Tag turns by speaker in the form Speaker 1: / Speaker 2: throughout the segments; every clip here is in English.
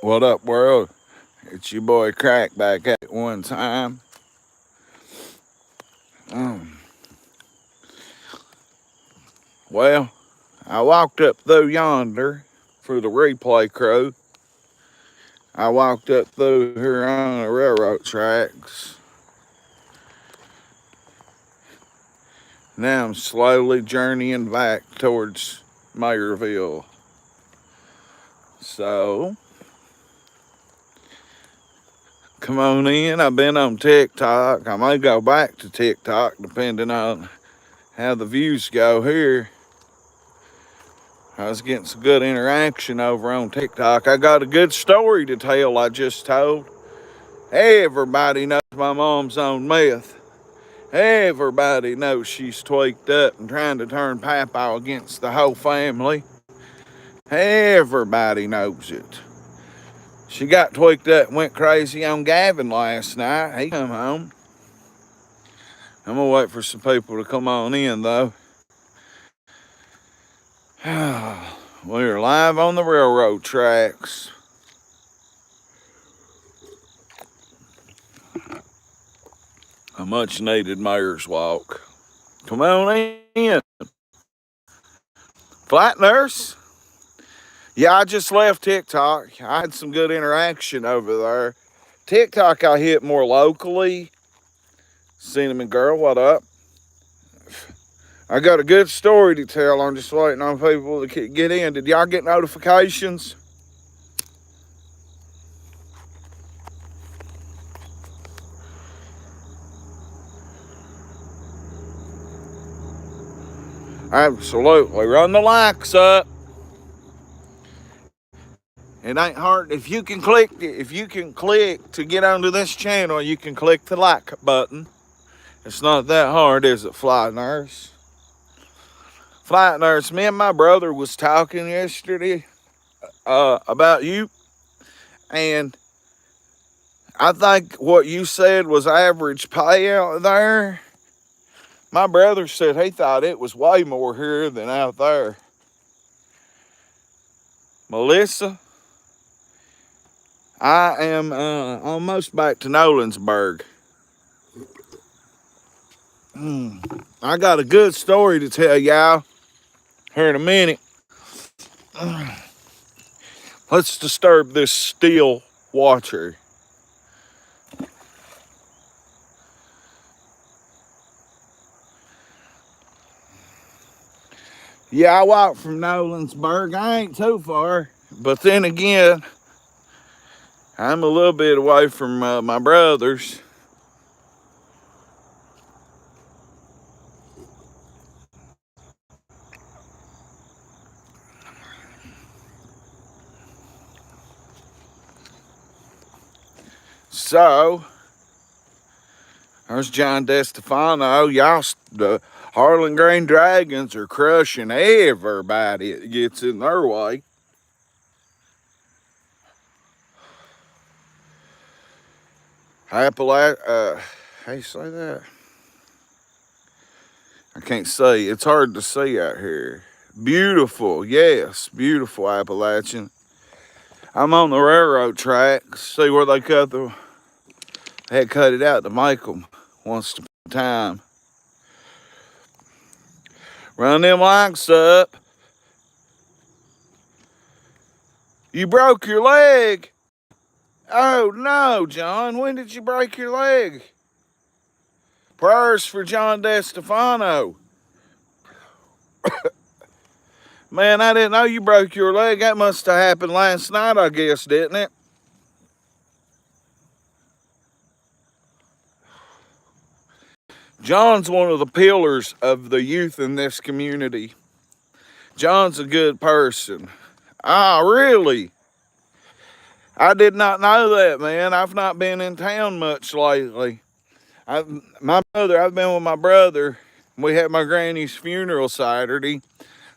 Speaker 1: What up, world? It's your boy Crack back at it one time. Um, well, I walked up through yonder for the replay crew. I walked up through here on the railroad tracks. Now I'm slowly journeying back towards Mayorville. So, come on in. I've been on TikTok. I may go back to TikTok depending on how the views go here. I was getting some good interaction over on TikTok. I got a good story to tell I just told. Everybody knows my mom's on meth. Everybody knows she's tweaked up and trying to turn Papa against the whole family. Everybody knows it. She got tweaked up and went crazy on Gavin last night. He come home. I'm gonna wait for some people to come on in though. We're live on the railroad tracks. A much needed mayor's walk. Come on in. Flat nurse? Yeah, I just left TikTok. I had some good interaction over there. TikTok I hit more locally. Cinnamon girl, what up? I got a good story to tell. I'm just waiting on people to get in. Did y'all get notifications? Absolutely. Run the likes up. It ain't hard. If you can click to get onto this channel, you can click the like button. It's not that hard, is it, Flight Nurse? Flight Nurse, me and my brother was talking yesterday about you, and I think what you said was average pay out there. My brother said he thought it was way more here than out there. Melissa, I am almost back to Nolensburg. I got a good story to tell y'all here in a minute. Let's disturb this still watcher. Yeah, I walked from Nolensburg. I ain't too far. But then again, I'm a little bit away from my brothers. So, there's John DeStefano. Y'all, the Harlan Green Dragons are crushing everybody that gets in their way. How you say that? I can't see. It's hard to see out here. Beautiful, yes, beautiful Appalachian. I'm on the railroad tracks. See where they had cut it out to make them once upon a time. Run them likes up. You broke your leg. Oh no, John. When did you break your leg? Prayers for John DeStefano. Man, I didn't know you broke your leg. That must have happened last night, I guess, didn't it? John's one of the pillars of the youth in this community. John's a good person. Ah, really? I did not know that, man. I've not been in town much lately. I've been with my brother. We had my granny's funeral Saturday.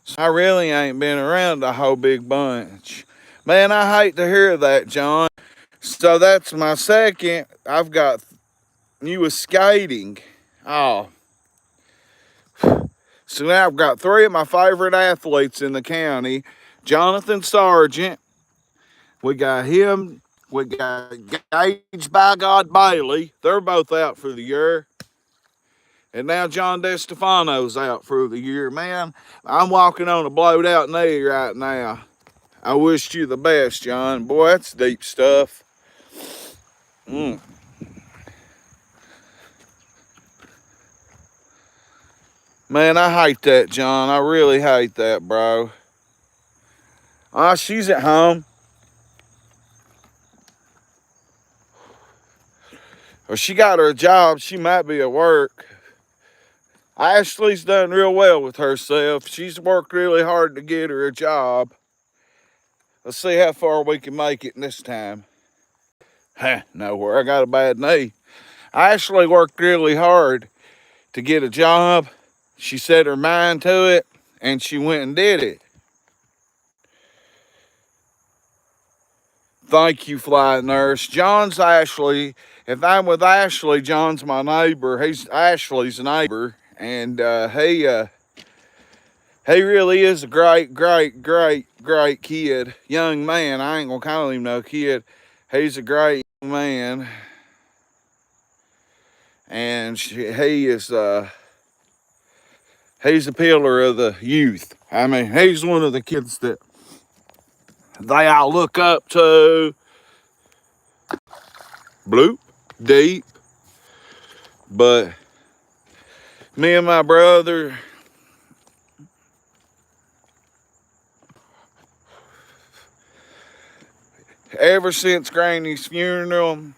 Speaker 1: So I really ain't been around a whole big bunch. Man, I hate to hear that, John. So that's my second. I've got you was skating. Oh. So now I've got 3 of my favorite athletes in the county. Jonathan Sargent, We got him. We got Gage by God Bailey. They're both out for the year. And now John DeStefano's out for the year. Man, I'm walking on a blowed out knee right now. I wish you the best, John. Boy, that's deep stuff. Man, I hate that, John. I really hate that, bro. She's at home. Or she got her a job. She might be at work. Ashley's done real well with herself. She's worked really hard to get her a job. Let's see how far we can make it this time. Nowhere. I got a bad knee. Ashley worked really hard to get a job. She set her mind to it, and she went and did it. Thank you, flight nurse. John's Ashley. If I'm with Ashley, John's my neighbor. He's Ashley's neighbor, and he really is a great kid, young man. I ain't gonna call him no kid. He's a great young man, and he is he's a pillar of the youth. I mean, he's one of the kids that they all look up to. Bloop, deep. But me and my brother, ever since Granny's funeral,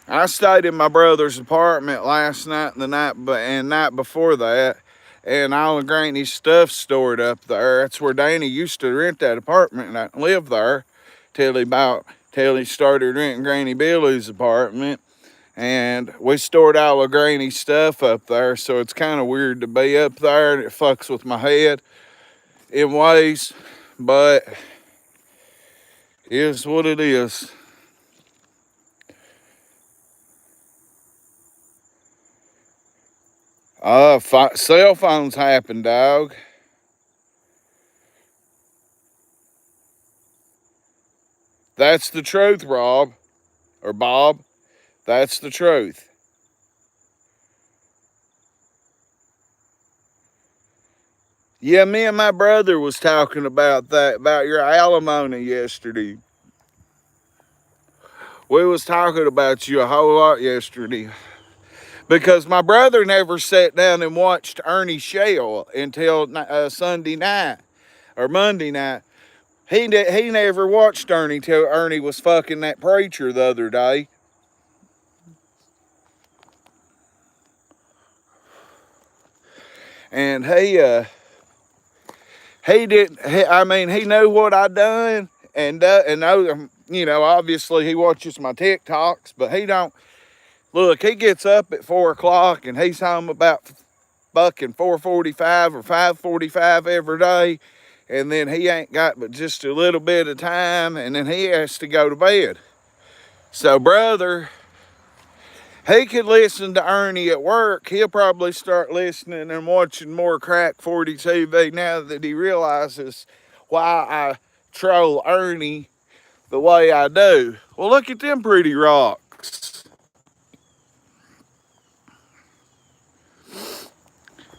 Speaker 1: I stayed in my brother's apartment last night and night before that, and all of Granny's stuff stored up there. That's where Danny used to rent that apartment and live there till he started renting Granny Billy's apartment. And we stored all of Granny's stuff up there, so it's kind of weird to be up there, and it fucks with my head in ways, but it is what it is. Cell phones happen, dog. That's the truth, Rob. Or Bob. That's the truth. Yeah, me and my brother was talking about that, about your alimony yesterday. We was talking about you a whole lot yesterday. Because my brother never sat down and watched Ernie Shell until Sunday night or Monday night. He never watched Ernie till Ernie was fucking that preacher the other day. And he didn't. He knew what I done, and obviously he watches my TikToks, but he don't. Look, he gets up at 4 o'clock and he's home about fucking 4:45 or 5:45 every day, and then he ain't got but just a little bit of time, and then he has to go to bed. So, brother, he could listen to Ernie at work. He'll probably start listening and watching more Crack 40 TV now that he realizes why I troll Ernie the way I do. Well, look at them pretty rocks.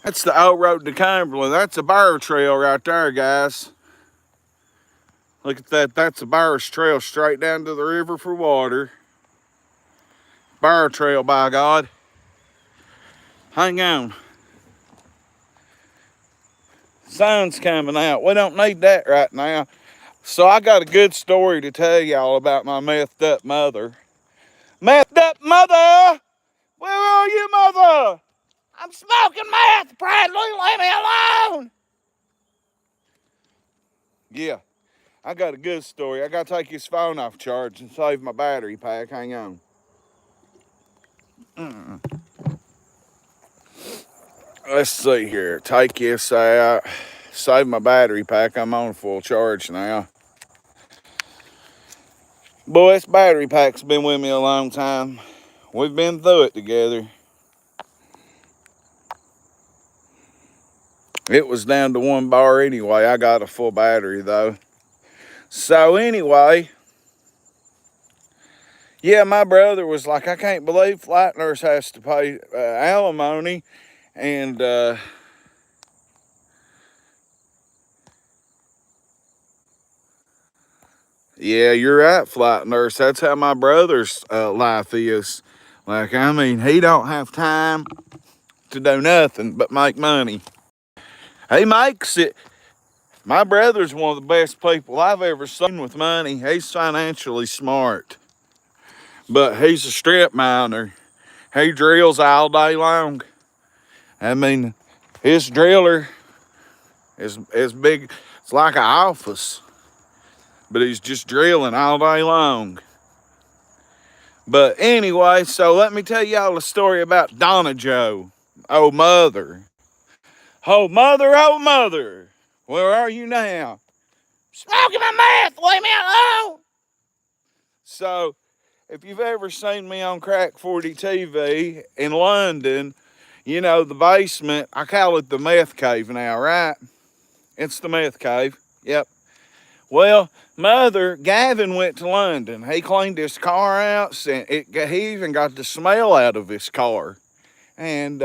Speaker 1: That's the old road to Cumberland. That's a bear trail right there, guys. Look at that. That's a bear's trail straight down to the river for water. Bear trail, by God. Hang on. Sun's coming out. We don't need that right now. So I got a good story to tell y'all about my methed up mother. Methed up mother! Where are you, mother? I'm smoking meth, Bradley. Leave me alone. Yeah, I got a good story. I got to take his phone off charge and save my battery pack. Hang on. Let's see here. Take this out. Save my battery pack. I'm on full charge now. Boy, this battery pack's been with me a long time. We've been through it together. It was down to 1 bar anyway. I got a full battery though. So anyway, yeah, my brother was like, I can't believe flight nurse has to pay alimony. And yeah, you're right, flight nurse. That's how my brother's life is. Like, I mean, he don't have time to do nothing but make money. He makes it. My brother's one of the best people I've ever seen with money. He's financially smart, but he's a strip miner. He drills all day long. I mean, his driller is big. It's like an office, but he's just drilling all day long. But anyway, so let me tell y'all a story about Donna Joe. Oh, mother. Oh, mother, oh, mother. Where are you now? Smoking my meth. Leave me alone. So, if you've ever seen me on Crack 40 TV in London, you know, the basement, I call it the meth cave now, right? It's the meth cave. Yep. Well, mother, Gavin went to London. He cleaned his car out, and he even got the smell out of his car. And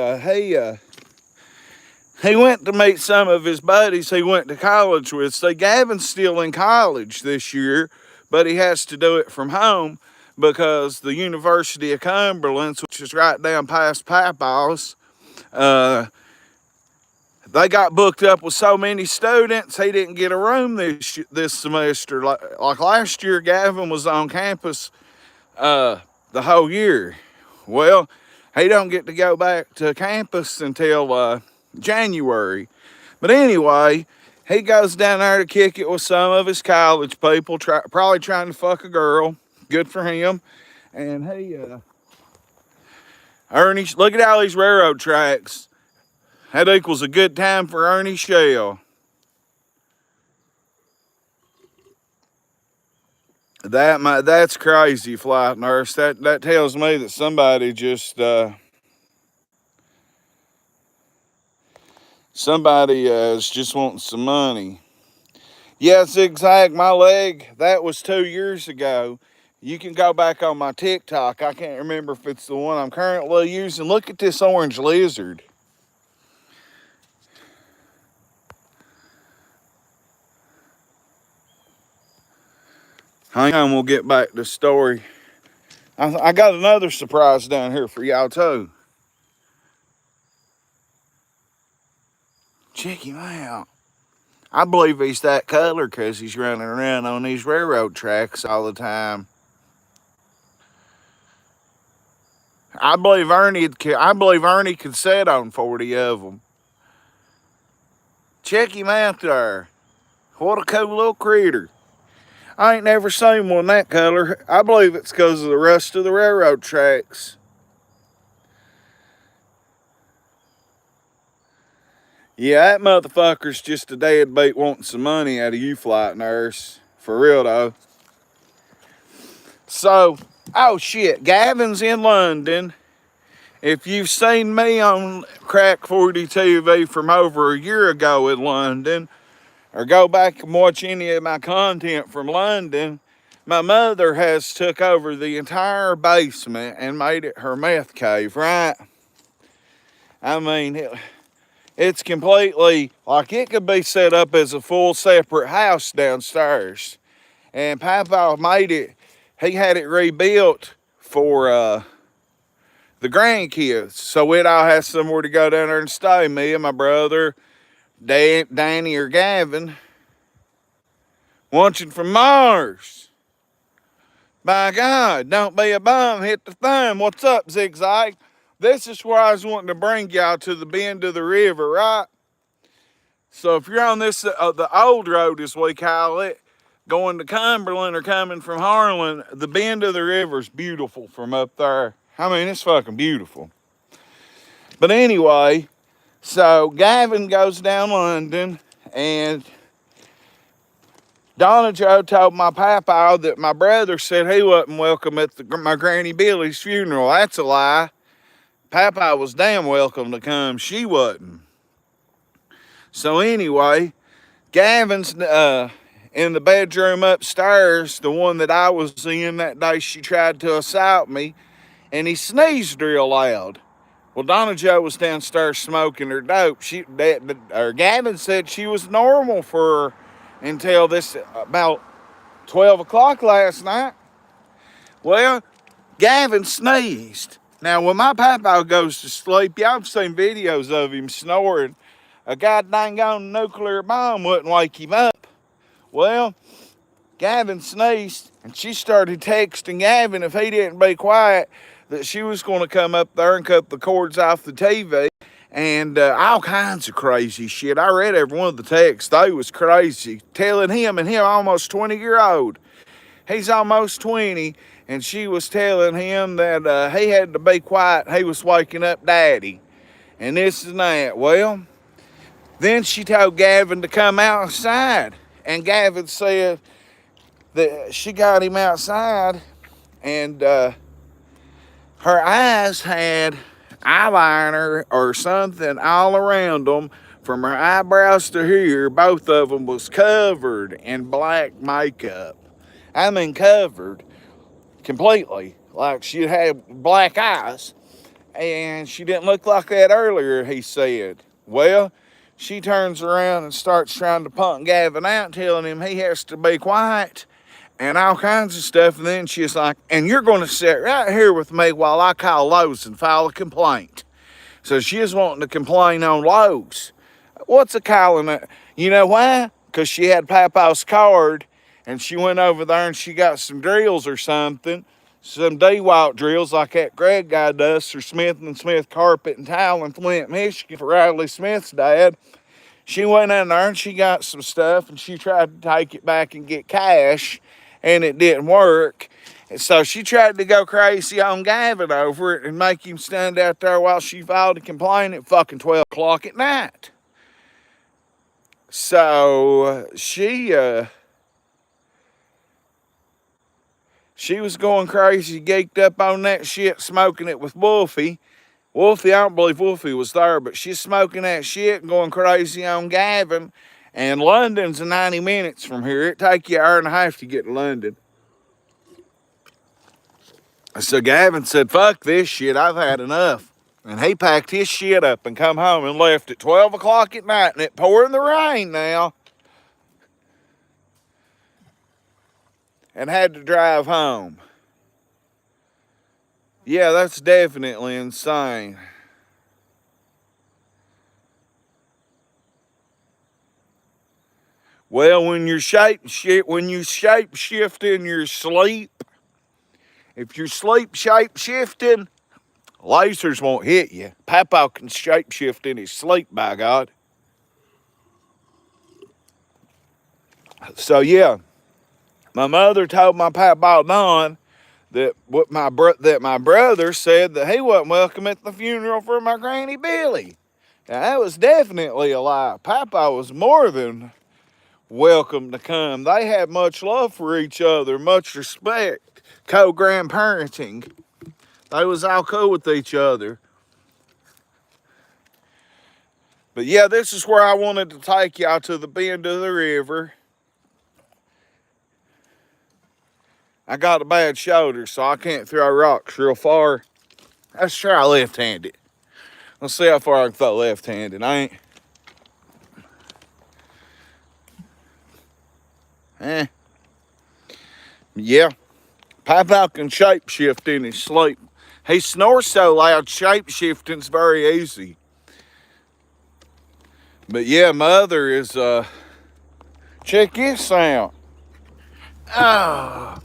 Speaker 1: he went to meet some of his buddies he went to college with. So Gavin's still in college this year, but he has to do it from home because the University of Cumberland, which is right down past Papaw's, they got booked up with so many students, he didn't get a room this semester. Like last year, Gavin was on campus the whole year. Well, he don't get to go back to campus until January. But anyway, he goes down there to kick it with some of his college people, probably trying to fuck a girl. Good for him. And Ernie, look at all these railroad tracks. That equals a good time for Ernie Shell. That's crazy, flight nurse. That tells me that somebody just is just wanting some money. Yeah, zigzag my leg. That was 2 years ago. You can go back on my TikTok. I can't remember if it's the one I'm currently using. Look at this orange lizard. Hang on, we'll get back to the story. I got another surprise down here for y'all too. Check him out. I believe he's that color because he's running around on these railroad tracks all the time. I believe Ernie could sit on 40 of them. Check him out there. What a cool little critter. I ain't never seen one that color. I believe it's because of the rust of the railroad tracks. Yeah, that motherfucker's just a deadbeat wanting some money out of you, flight nurse. For real, though. So, oh shit, Gavin's in London. If you've seen me on Crack 40 TV from over a year ago in London, or go back and watch any of my content from London, my mother has took over the entire basement and made it her meth cave, right? I mean, it's completely, like it could be set up as a full separate house downstairs. And Papa made it, he had it rebuilt for the grandkids. So we'd all have somewhere to go down there and stay. Me and my brother, Danny or Gavin, watching from Mars. By God, don't be a bum, hit the thumb. What's up, Zigzag? This is where I was wanting to bring y'all to the bend of the river, right? So if you're on this, the old road as we call it, going to Cumberland or coming from Harlan, the bend of the river is beautiful from up there. I mean, it's fucking beautiful. But anyway, so Gavin goes down London, and Donna Joe told my papa that my brother said he wasn't welcome at my Granny Billy's funeral. That's a lie. Papa was damn welcome to come. She wasn't. So anyway, Gavin's in the bedroom upstairs, the one that I was in that day she tried to assault me, and he sneezed real loud. Well, Donna Joe was downstairs smoking her dope. Gavin said she was normal for until this about 12 o'clock last night. Well, Gavin sneezed. Now, when my papa goes to sleep, y'all have seen videos of him snoring. A goddamn nuclear bomb wouldn't wake him up. Well, Gavin sneezed, and she started texting Gavin if he didn't be quiet that she was going to come up there and cut the cords off the TV and all kinds of crazy shit. I read every one of the texts. They was crazy. Telling him, and him almost 20-year-old. He's almost 20, and she was telling him that he had to be quiet. He was waking up Daddy, and this and that. Well, then she told Gavin to come outside, and Gavin said that she got him outside, and her eyes had eyeliner or something all around them from her eyebrows to here. Both of them was covered in black makeup. I mean covered completely, like she had black eyes, and she didn't look like that earlier, he said. Well, she turns around and starts trying to punk Gavin out, telling him he has to be quiet and all kinds of stuff. And then she's like, and you're going to sit right here with me while I call Lowe's and file a complaint. So she's wanting to complain on Lowe's. What's a calling it? You know why? Because she had Papa's card, and she went over there and she got some drills or something, some DeWalt drills like that Greg guy does for Smith & Smith Carpet and Tile in Flint, Michigan for Riley Smith's dad. She went in there and she got some stuff, and she tried to take it back and get cash, and it didn't work. And so she tried to go crazy on Gavin over it and make him stand out there while she filed a complaint at fucking 12 o'clock at night. So she was going crazy, geeked up on that shit, smoking it with Wolfie. Wolfie, I don't believe Wolfie was there, but she's smoking that shit and going crazy on Gavin. And London's 90 minutes from here. It'd take you an hour and a half to get to London. So Gavin said, fuck this shit, I've had enough. And he packed his shit up and come home and left at 12 o'clock at night, and it pouring the rain now. And had to drive home. Yeah, that's definitely insane. Well, when you shape shift in your sleep, if you're sleep shape shifting, lasers won't hit you. Papa can shape shift in his sleep, by God. So yeah, my mother told my papa Don that my brother said that he wasn't welcome at the funeral for my granny Billy. Now that was definitely a lie. Papa was more than welcome to come. They had much love for each other, much respect, co-grandparenting. They was all cool with each other. But yeah, this is where I wanted to take y'all, to the bend of the river. I got a bad shoulder, so I can't throw rocks real far. Let's try left-handed. Let's see how far I can throw left-handed. Yeah. Papa can shapeshift in his sleep. He snores so loud, shapeshifting's very easy. But yeah, mother is, check this out. Oh.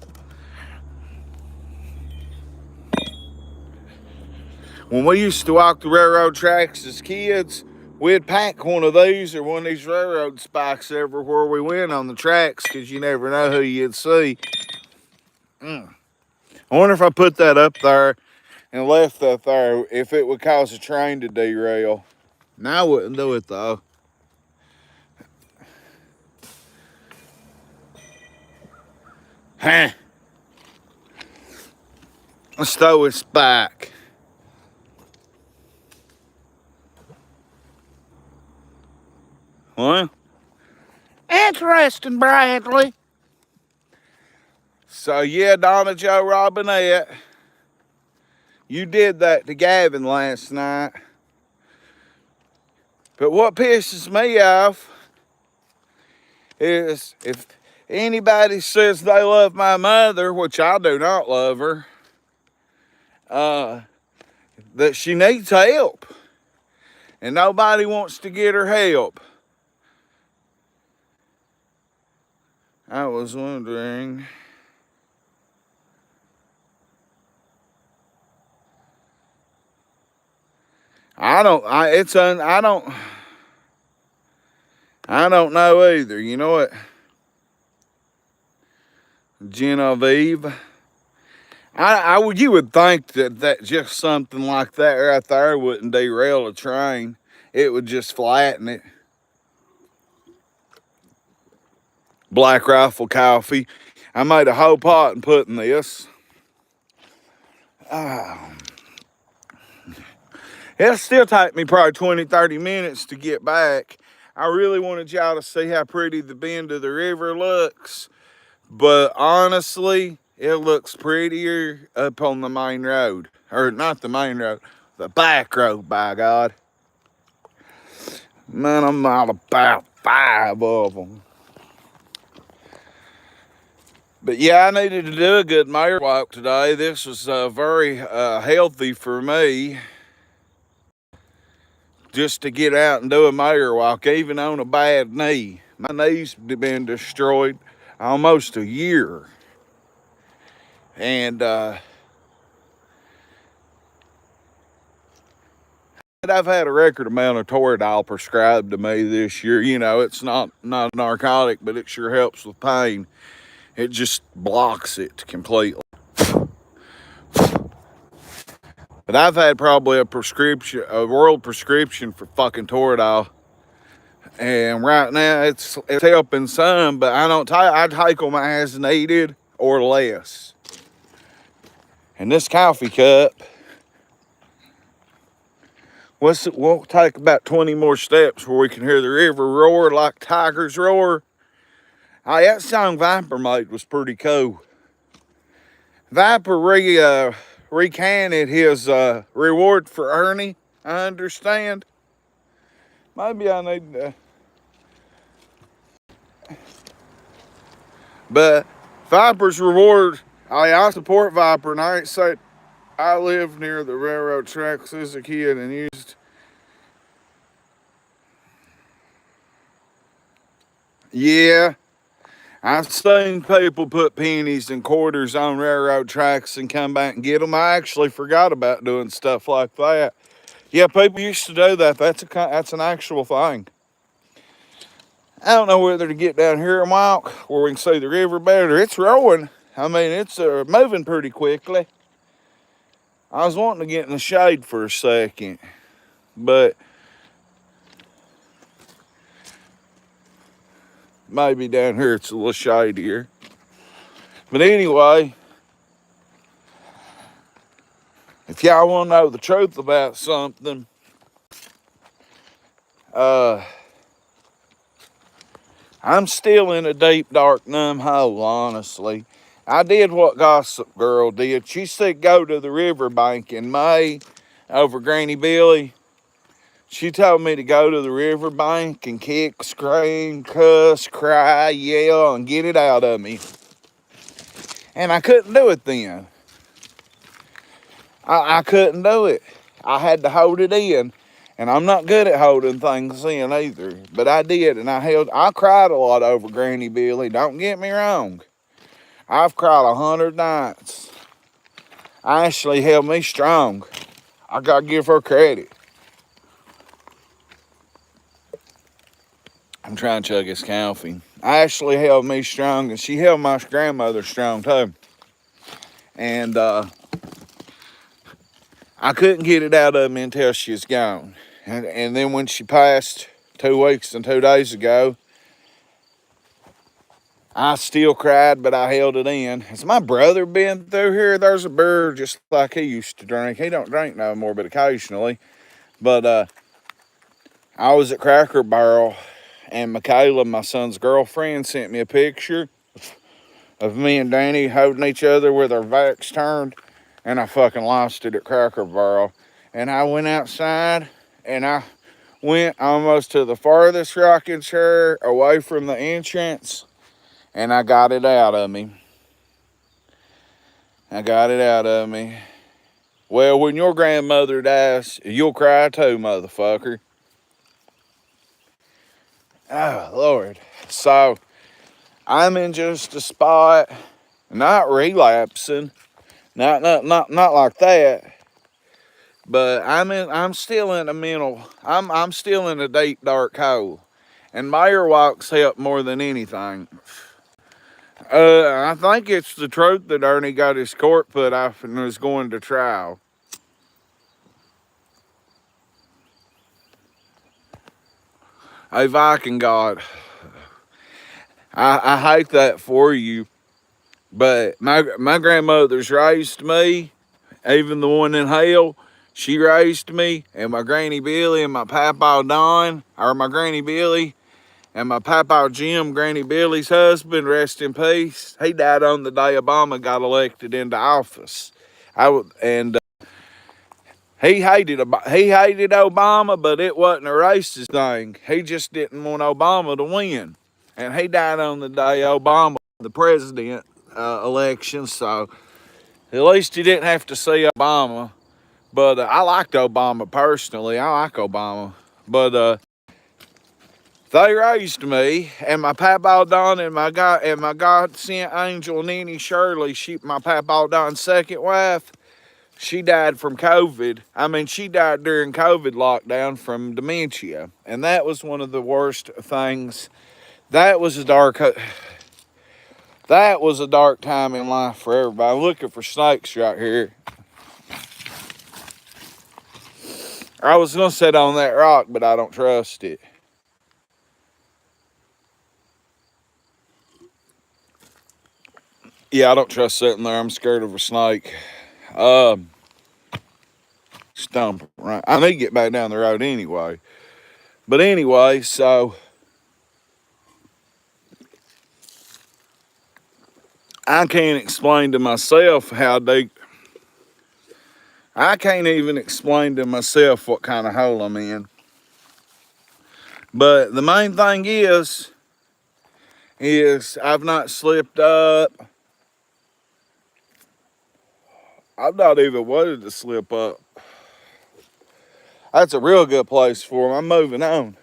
Speaker 1: When we used to walk the railroad tracks as kids, we'd pack one of these or one of these railroad spikes everywhere we went on the tracks, because you never know who you'd see. I wonder if I put that up there and left that there, if it would cause a train to derail. No, I wouldn't do it though. Huh. Let's throw this back. Well, that's interesting, Bradley. So, yeah, Donna Joe Robinette, you did that to Gavin last night. But what pisses me off is if anybody says they love my mother, which I do not love her, that she needs help. And nobody wants to get her help. I was wondering. I don't know either. You know what? Genevieve. You would think that just something like that right there wouldn't derail a train. It would just flatten it. Black Rifle coffee. I made a whole pot and put in this. It'll still take me probably 20, 30 minutes to get back. I really wanted y'all to see how pretty the bend of the river looks. But honestly, it looks prettier up on the main road. Or not the main road, the back road, by God. Man, I'm not about 5 of them. But yeah, I needed to do a good mare walk today. This was very healthy for me. Just to get out and do a mare walk, even on a bad knee. My knee's been destroyed almost a year. And I've had a record amount of Toradol prescribed to me this year. You know, it's not a narcotic, but it sure helps with pain. It just blocks it completely. But I've had probably a world prescription for fucking Toradol. And right now it's helping some, but I take them as needed or less. And this coffee cup, we'll take about 20 more steps where we can hear the river roar like tigers roar. Oh, that song Viper made was pretty cool. Viper recanted his reward for Ernie, I understand. Maybe I need to. But Viper's reward, I support Viper, and I ain't say I lived near the railroad tracks as a kid and used. Yeah, I've seen people put pennies and quarters on railroad tracks and come back and get them. I actually forgot about doing stuff like that. Yeah, people used to do that. That's an actual thing. I don't know whether to get down here and walk where we can see the river better. It's rolling. I mean, it's moving pretty quickly. I was wanting to get in the shade for a second, but maybe down here it's a little shadier. But anyway, if y'all want to know the truth about something, I'm still in a deep, dark, numb hole, honestly. I did what Gossip Girl did. She said go to the riverbank in May over Granny Billy. She told me to go to the riverbank and kick, scream, cuss, cry, yell, and get it out of me. And I couldn't do it then. I couldn't do it. I had to hold it in. And I'm not good at holding things in either. But I did, and I cried a lot over Granny Billy. Don't get me wrong. I've cried 100 nights. Ashley held me strong. I gotta give her credit. I'm trying to chug this coffee. Ashley held me strong, and she held my grandmother strong too. And I couldn't get it out of me until she was gone. And then when she passed 2 weeks and 2 days ago, I still cried, but I held it in. Has my brother been through here? There's a beer just like he used to drink. He don't drink no more, but occasionally. But I was at Cracker Barrel, and Michaela, my son's girlfriend, sent me a picture of me and Danny holding each other with our backs turned, and I fucking lost it at Cracker Barrel. And I went outside, and I went almost to the farthest rocking chair away from the entrance, and I got it out of me. I got it out of me. Well, when your grandmother dies, you'll cry too, motherfucker. Oh, Lord. So, I'm in just a spot, not relapsing, not like that, but I'm still in a mental, I'm still in a deep, dark hole. And Mayor Walks help more than anything. I think it's the truth that Ernie got his court put off and was going to trial. Hey, Viking God, I hate that for you, but my grandmother's raised me, even the one in hell. She raised me, and my Granny Billy and my Papa Don, or my Granny Billy and my Papa Jim, Granny Billy's husband, rest in peace. He died on the day Obama got elected into office. And he hated Obama, but it wasn't a racist thing. He just didn't want Obama to win. And he died on the day Obama, the president election. So at least he didn't have to see Obama. But I liked Obama personally. I like Obama. But they raised me, and my Papa Don and my God sent angel Nanny Shirley, my Papa Don's second wife. She died from COVID. I mean, she died during COVID lockdown from dementia. And that was one of the worst things. That was a dark time in life for everybody. I'm looking for snakes right here. I was going to sit on that rock, but I don't trust it. Yeah, I don't trust sitting there. I'm scared of a snake. Stump, right? I need to get back down the road anyway. But anyway, so I can't explain to myself how deep. I can't even explain to myself what kind of hole I'm in. But the main thing is I've not slipped up. I've not even wanted to slip up. That's a real good place for them. I'm moving on.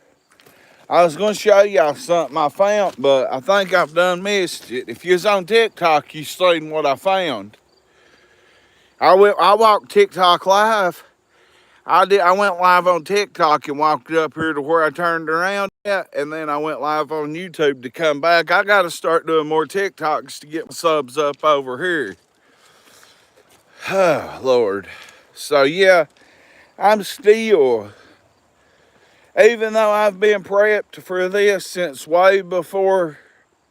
Speaker 1: I was going to show y'all something I found, but I think I've done missed it. If you was on TikTok, you seen what I found. I walked TikTok live. I went live on TikTok and walked up here to where I turned around at, and then I went live on YouTube to come back. I got to start doing more TikToks to get my subs up over here. Oh, Lord. So, yeah, I'm still, even though I've been prepped for this since way before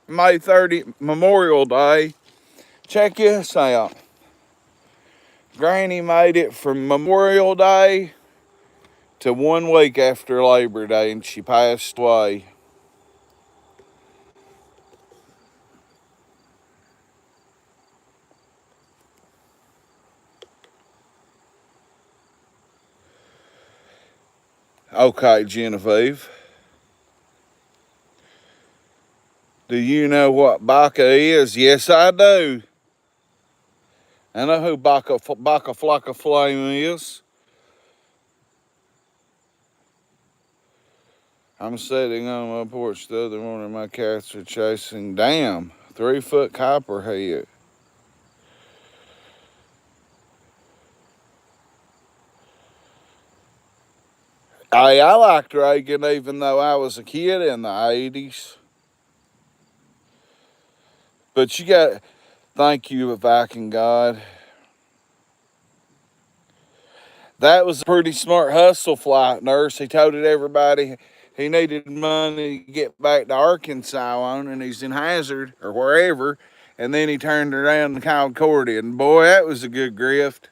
Speaker 1: May 30th, Memorial Day, check this out. Granny made it from Memorial Day to 1 week after Labor Day, and she passed away. Okay, Genevieve. Do you know what Baca is? Yes, I do. I know who Baca Flocka Flame is. I'm sitting on my porch the other morning. My cats are chasing. Damn, 3-foot copperhead. I liked Reagan even though I was a kid in the 80s. But you got, thank you, Viking God. That was a pretty smart hustle flight, nurse. He told everybody he needed money to get back to Arkansas on, and he's in Hazard or wherever. And then he turned around and called Cordy. And boy, that was a good grift.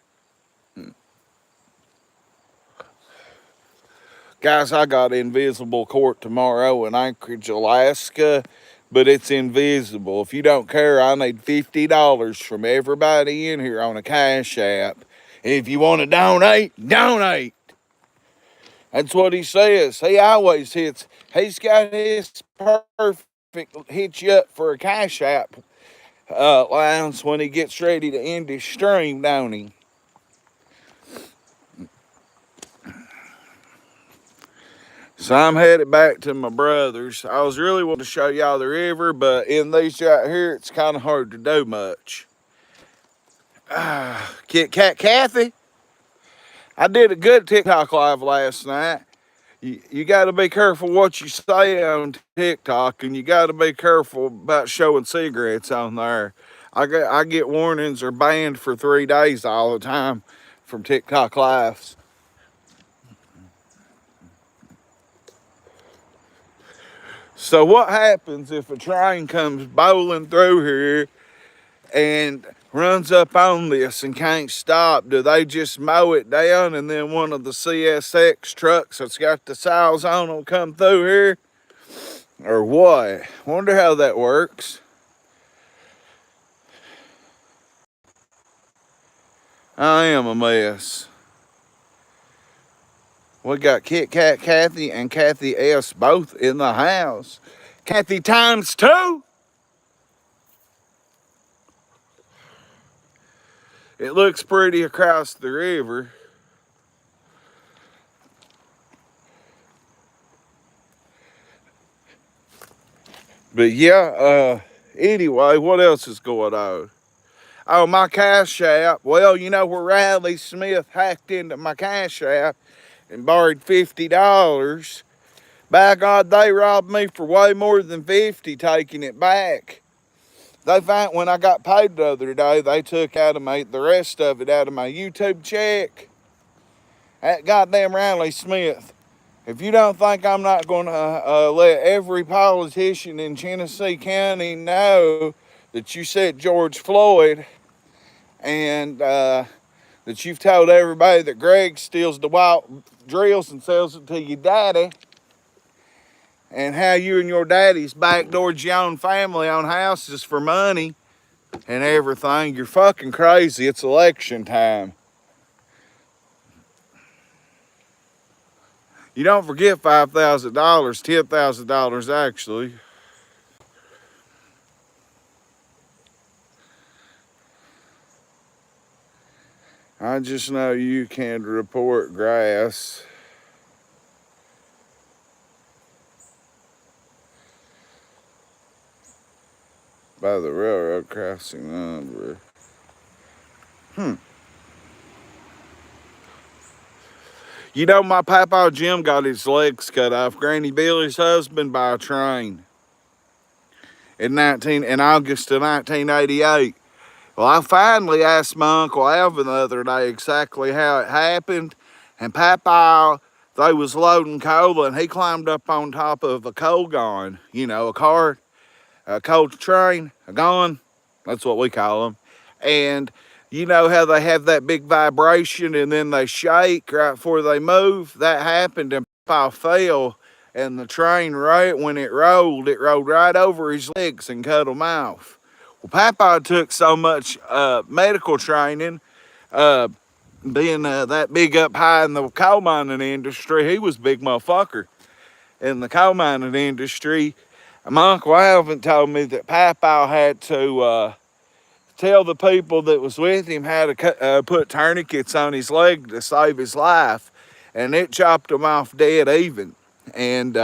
Speaker 1: Guys, I got invisible court tomorrow in Anchorage, Alaska, but it's invisible. If you don't care, I need $50 from everybody in here on a Cash App. If you want to donate, donate. That's what he says. He always hits. He's got his perfect hit you up for a Cash App lines when he gets ready to end his stream, don't he? So I'm headed back to my brother's. I was really wanting to show y'all the river, but in these right here, it's kind of hard to do much. Kit Kat Kathy, I did a good TikTok live last night. You got to be careful what you say on TikTok, and you got to be careful about showing cigarettes on there. I get warnings or banned for 3 days all the time from TikTok lives. So what happens if a train comes bowling through here and runs up on this and can't stop? Do they just mow it down and then one of the CSX trucks that's got the sails on will come through here? Or what? Wonder how that works. I am a mess. We got Kit Kat Kathy and Kathy S both in the house. Kathy times 2. It looks pretty across the river. But yeah, anyway, what else is going on? Oh, my Cash App. Well, you know where Riley Smith hacked into my Cash App and borrowed $50. By God, they robbed me for way more than 50, taking it back. They found when I got paid the other day, they took out of my the rest of it out of my YouTube check. That goddamn Riley Smith. If you don't think I'm not going to let every politician in Genesee County know that you said George Floyd and that you've told everybody that Greg steals the wild drills and sells it to your daddy, and how you and your daddy's backdoored your own family on houses for money and everything, you're fucking crazy. It's election time. You don't forget $5,000, $10,000 actually. I just know you can report grass. By the railroad crossing number. You know, my papa Jim got his legs cut off, Granny Billy's husband, by a train in August of 1988. Well, I finally asked my Uncle Alvin the other day exactly how it happened, and Papa, they was loading coal, and he climbed up on top of a coal gun, you know, a coal train, a gun, that's what we call them. And you know how they have that big vibration and then they shake right before they move? That happened, and Papa fell, and the train, right when it rolled right over his legs and cut him off. Well, Papa took so much medical training, uh, being that big up high in the coal mining industry. He was a big motherfucker in the coal mining industry. My Uncle Alvin told me that Papa had to tell the people that was with him how to put tourniquets on his leg to save his life, and it chopped him off dead even. And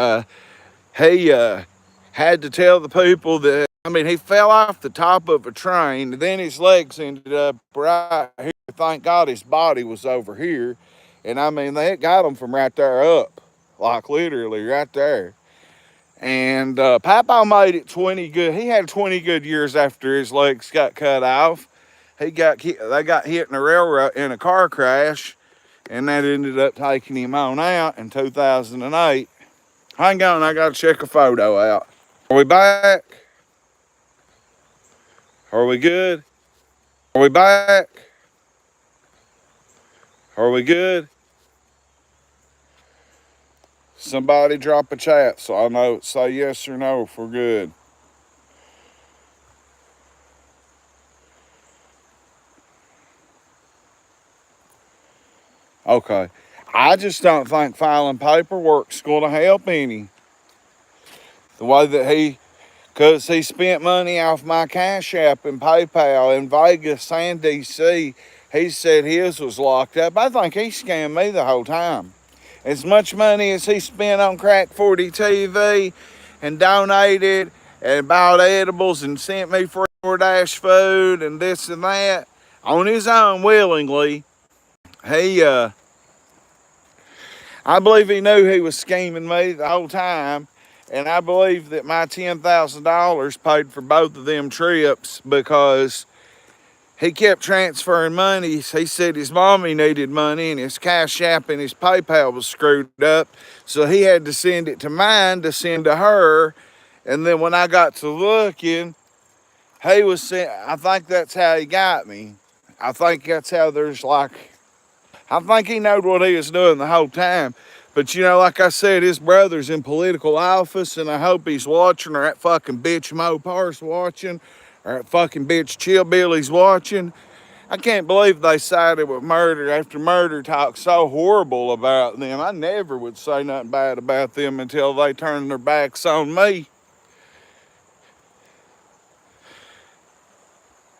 Speaker 1: he had to tell the people that, I mean, he fell off the top of a train, and then his legs ended up right here. Thank God his body was over here. And I mean, they got him from right there up, like literally right there. And Papa made it 20 good. He had 20 good years after his legs got cut off. They got hit in a railroad in a car crash, and that ended up taking him on out in 2008. Hang on, I gotta check a photo out. Are we back? Are we good? Are we back? Are we good? Somebody drop a chat so I know, say yes or no if we're good. Okay. I just don't think filing paperwork's going to help any. The way that because he spent money off my Cash App and PayPal in Vegas and DC. He said his was locked up. I think he scammed me the whole time. As much money as he spent on Crack 40 TV and donated and bought edibles and sent me free DoorDash food and this and that on his own willingly, he I believe he knew he was scheming me the whole time. And I believe that my $10,000 paid for both of them trips because he kept transferring money. He said his mommy needed money and his Cash App and his PayPal was screwed up. So he had to send it to mine to send to her. And then when I got to looking, he was saying, I think that's how he got me. I think that's how I think he knew what he was doing the whole time. But you know, like I said, his brother's in political office, and I hope he's watching, or that fucking bitch Mopar's watching, or that fucking bitch Chillbilly's watching. I can't believe they sided with murder after murder talk so horrible about them. I never would say nothing bad about them until they turned their backs on me.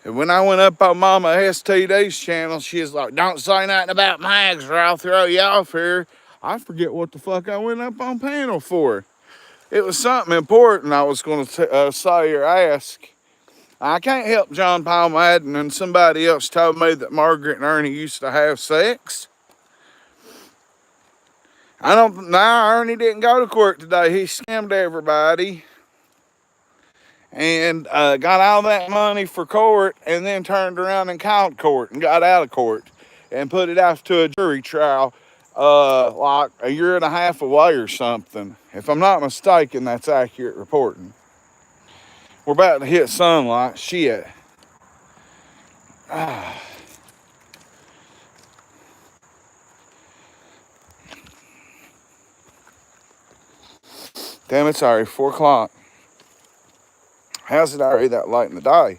Speaker 1: And when I went up on Mama STD's channel, she was like, don't say nothing about mags or I'll throw you off here. I forget what the fuck I went up on panel for. It was something important I was going to say or ask. I can't help John Paul Madden, and somebody else told me that Margaret and Ernie used to have sex. Ernie didn't go to court today. He scammed everybody and got all that money for court and then turned around and called court and got out of court and put it off to a jury trial like a year and a half away or something. If I'm not mistaken, that's accurate reporting. We're about to hit sunlight. Shit. Damn, it's already 4 o'clock. How's it already that late in the day?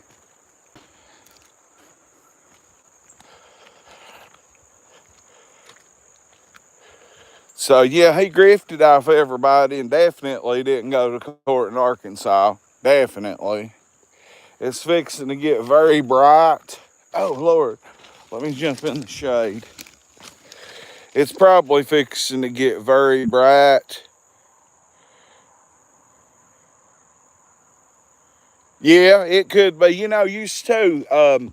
Speaker 1: So, yeah, he grifted off everybody and definitely didn't go to court in Arkansas. Definitely. It's fixing to get very bright. Oh, Lord. Let me jump in the shade. It's probably fixing to get very bright. Yeah, it could be. You know, used to,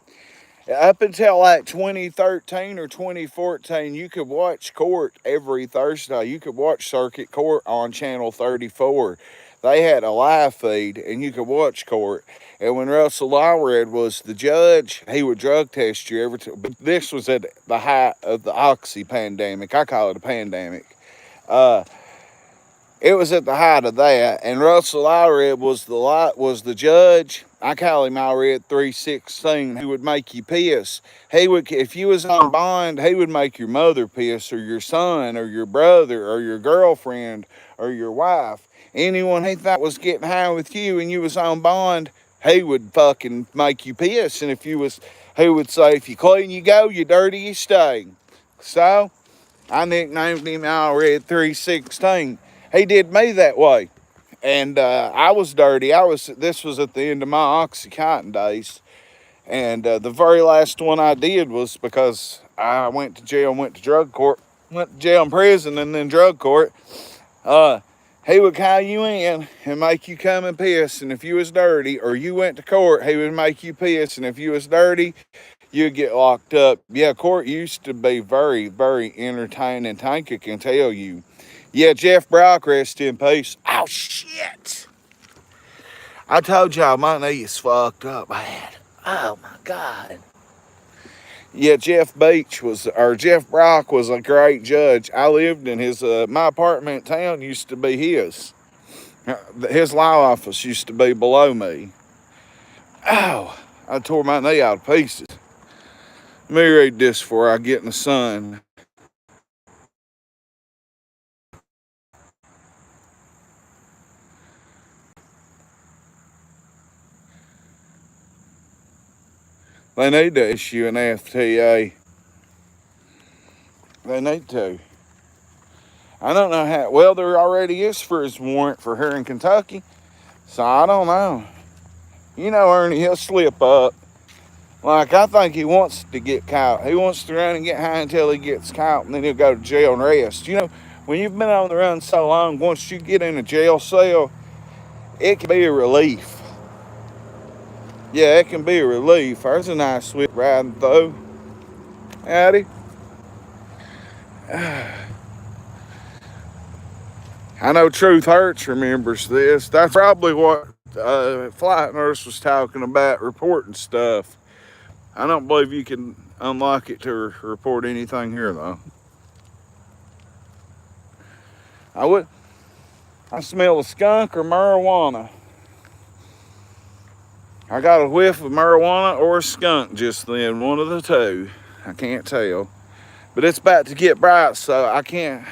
Speaker 1: up until like 2013 or 2014, you could watch court every Thursday. You could watch Circuit Court on Channel 34. They had a live feed and you could watch court. And when Russell Allred was the judge, he would drug test you every time. But this was at the height of the Oxy pandemic. I call it a pandemic. It was at the height of that, and Russell Allred was the judge. I call him Allred 316. He would make you piss. He would, if you was on bond, he would make your mother piss, or your son, or your brother, or your girlfriend, or your wife. Anyone he thought was getting high with you, and you was on bond, he would fucking make you piss. And he would say, if you clean, you go. You dirty, you stay. So I nicknamed him Allred 316. He did me that way. And I was dirty. This was at the end of my Oxycontin days. And the very last one I did was because I went to jail, went to drug court, went to jail and prison, and then drug court. He would call you in and make you come and piss. And if you was dirty, or you went to court, he would make you piss. And if you was dirty, you'd get locked up. Yeah, court used to be very, very entertaining. Tanka can tell you. Yeah, Jeff Brock, rest in peace. Oh, shit. I told y'all my knee is fucked up bad. Oh, my God. Yeah, Jeff Brock was a great judge. I lived in my apartment in town used to be his. His law office used to be below me. Oh, I tore my knee out of pieces. Let me read this before I get in the sun. They need to issue an FTA. They need to. I don't know how. Well, there already is for his warrant for here in Kentucky. So I don't know. You know, Ernie, he'll slip up. Like, I think he wants to get caught. He wants to run and get high until he gets caught, and then he'll go to jail and rest. You know, when you've been on the run so long, once you get in a jail cell, it can be a relief. Yeah, it can be a relief. There's a nice sweet riding through. Howdy. I know Truth Hurts remembers this. That's probably what Flight Nurse was talking about, reporting stuff. I don't believe you can unlock it to report anything here, though. I smell a skunk or marijuana. I got a whiff of marijuana or a skunk just then, one of the two. I can't tell. But it's about to get bright, so I can't.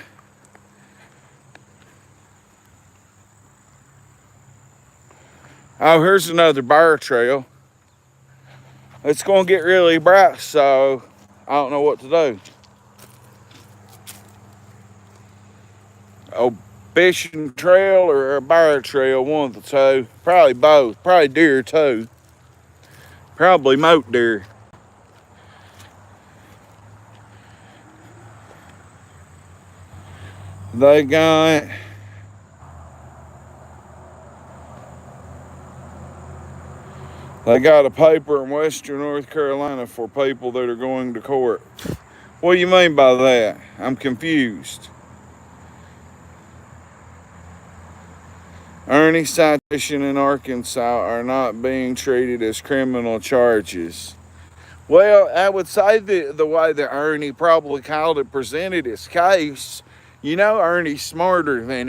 Speaker 1: Oh, here's another bear trail. It's going to get really bright, so I don't know what to do. A fishing trail or a bear trail, one of the two. Probably both. Probably deer, too. Probably moat deer. They got a paper in Western North Carolina for people that are going to court. What do you mean by that? I'm confused. Ernie citation in Arkansas are not being treated as criminal charges. Well, I would say the way that Ernie probably called it presented his case, you know, Ernie's smarter than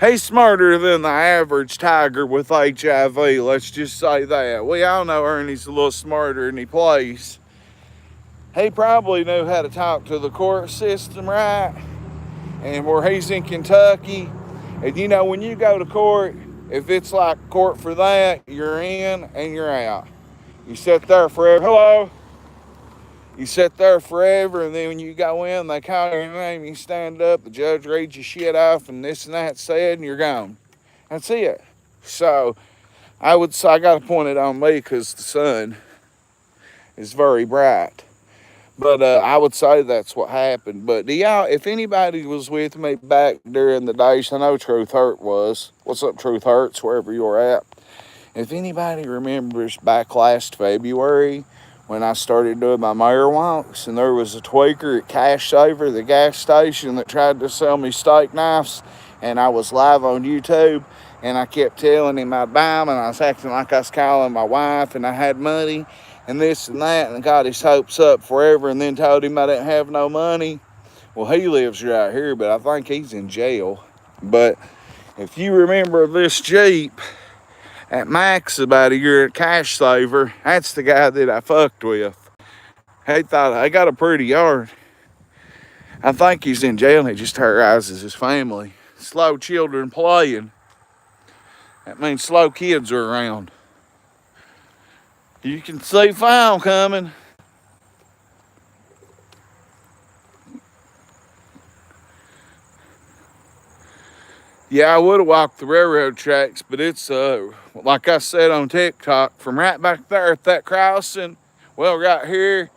Speaker 1: he's smarter than the average tiger with HIV. Let's just say that. We all know Ernie's a little smarter than he plays. He probably knew how to talk to the court system, right? And where he's in Kentucky, and you know, when you go to court, if it's like court for that, you're in and you're out. You sit there forever. Hello. You sit there forever, and then when you go in, they call your name, you stand up, the judge reads your shit off, and this and that said, and you're gone. That's it. So I would say I got to point it on me because the sun is very bright. But I would say that's what happened. But y'all, if anybody was with me back during the days, I know Truth Hurt was. What's up, Truth Hurts, wherever you're at? If anybody remembers back last February when I started doing my mayor walks, and there was a tweaker at Cash Saver, the gas station, that tried to sell me steak knives, and I was live on YouTube, and I kept telling him I'd buy them, and I was acting like I was calling my wife, and I had money, and this and that, and got his hopes up forever, and then told him I didn't have no money. Well, he lives right here, but I think he's in jail. But if you remember this Jeep at Max about a year at Cash Saver, that's the guy that I fucked with. He thought I got a pretty yard. I think he's in jail, and he just terrorizes his family. Slow children playing. That means slow kids are around. You can see foul coming. Yeah, I would have walked the railroad tracks, but it's, like I said on TikTok, from right back there at that crossing, well, right here,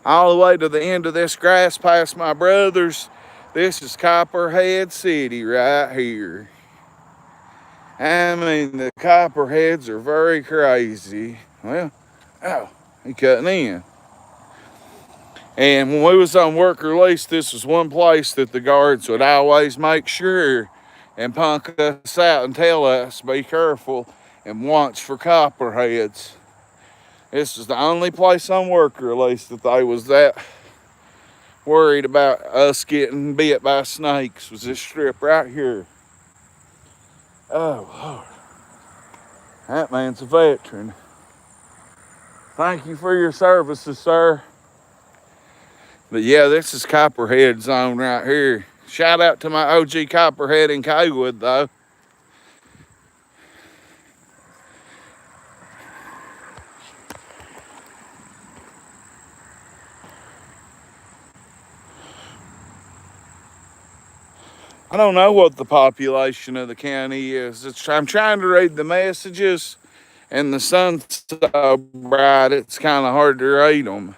Speaker 1: all the way to the end of this grass past my brother's, this is Copperhead City right here. I mean, the Copperheads are very crazy. Well, oh, he cutting in. And when we was on work release, this was one place that the guards would always make sure and punk us out and tell us, be careful and watch for copperheads. This is the only place on work release that they was that worried about us getting bit by snakes, was this strip right here. Oh, Lord. That man's a veteran. Thank you for your services, sir. But yeah, this is Copperhead zone right here. Shout out to my OG Copperhead in Kaywood, though. I don't know what the population of the county is. I'm trying to read the messages, and the sun's so bright it's kind of hard to read them.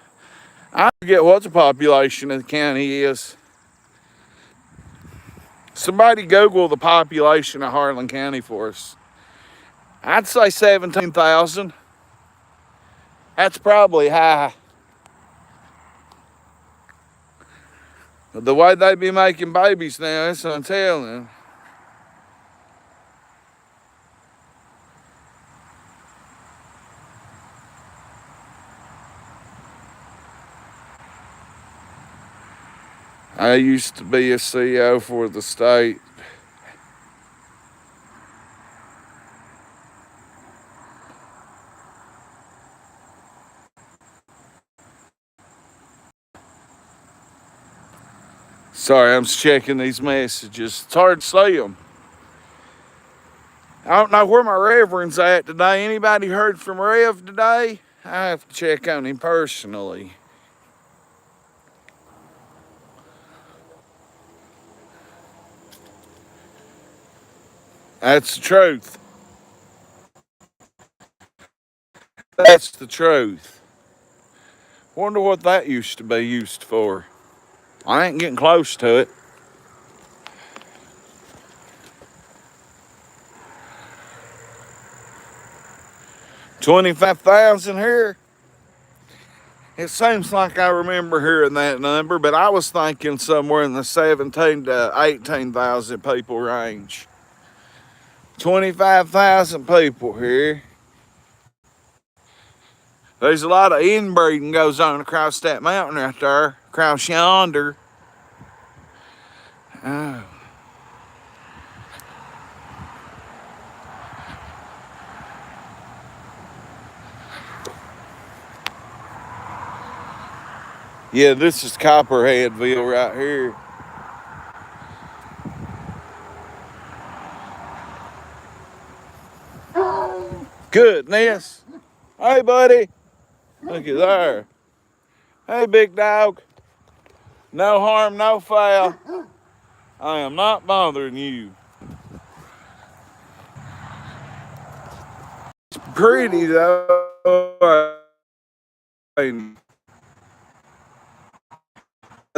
Speaker 1: I forget what the population of the county is. Somebody Google the population of Harlan County for us. I'd say 17,000. That's probably high. The way they be making babies now, that's what I'm telling you. I used to be a CEO for the state. Sorry, I'm just checking these messages. It's hard to see them. I don't know where my reverend's at today. Anybody heard from Rev today? I have to check on him personally. That's the truth. That's the truth. Wonder what that used to be used for. I ain't getting close to it. 25,000 here. It seems like I remember hearing that number, but I was thinking somewhere in the 17 to 18,000 people range. 25,000 people here. There's a lot of inbreeding goes on across that mountain right there, across yonder. Oh. Yeah, this is Copperheadville right here. Goodness. Hey, buddy. Look at there. Hey, big dog. No harm, no foul. I am not bothering you. It's pretty, though.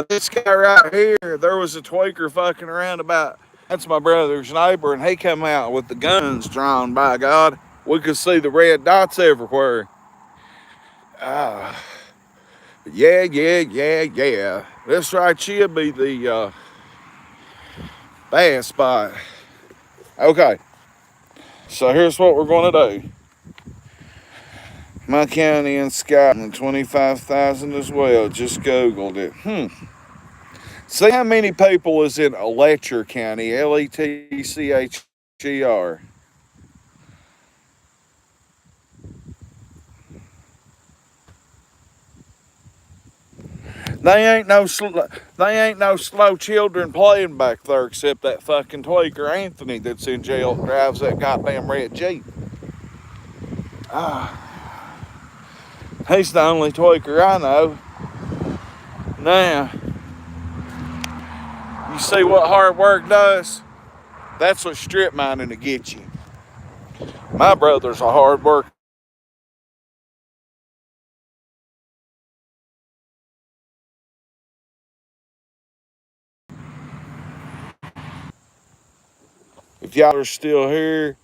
Speaker 1: This guy right here, there was a tweaker fucking around about. That's my brother's neighbor, and he come out with the guns drawn. By God, we could see the red dots everywhere. Yeah. This right here be the bass spot. Okay, so here's what we're gonna do. My county in Scotland, 25,000 as well. Just Googled it. See how many people is in Letcher County, Letcher. They ain't no slow children playing back there except that fucking tweaker Anthony that's in jail that drives that goddamn red Jeep. He's the only tweaker I know. Now, you see what hard work does? That's what strip mining to get you. My brother's a hard worker. If y'all are still here,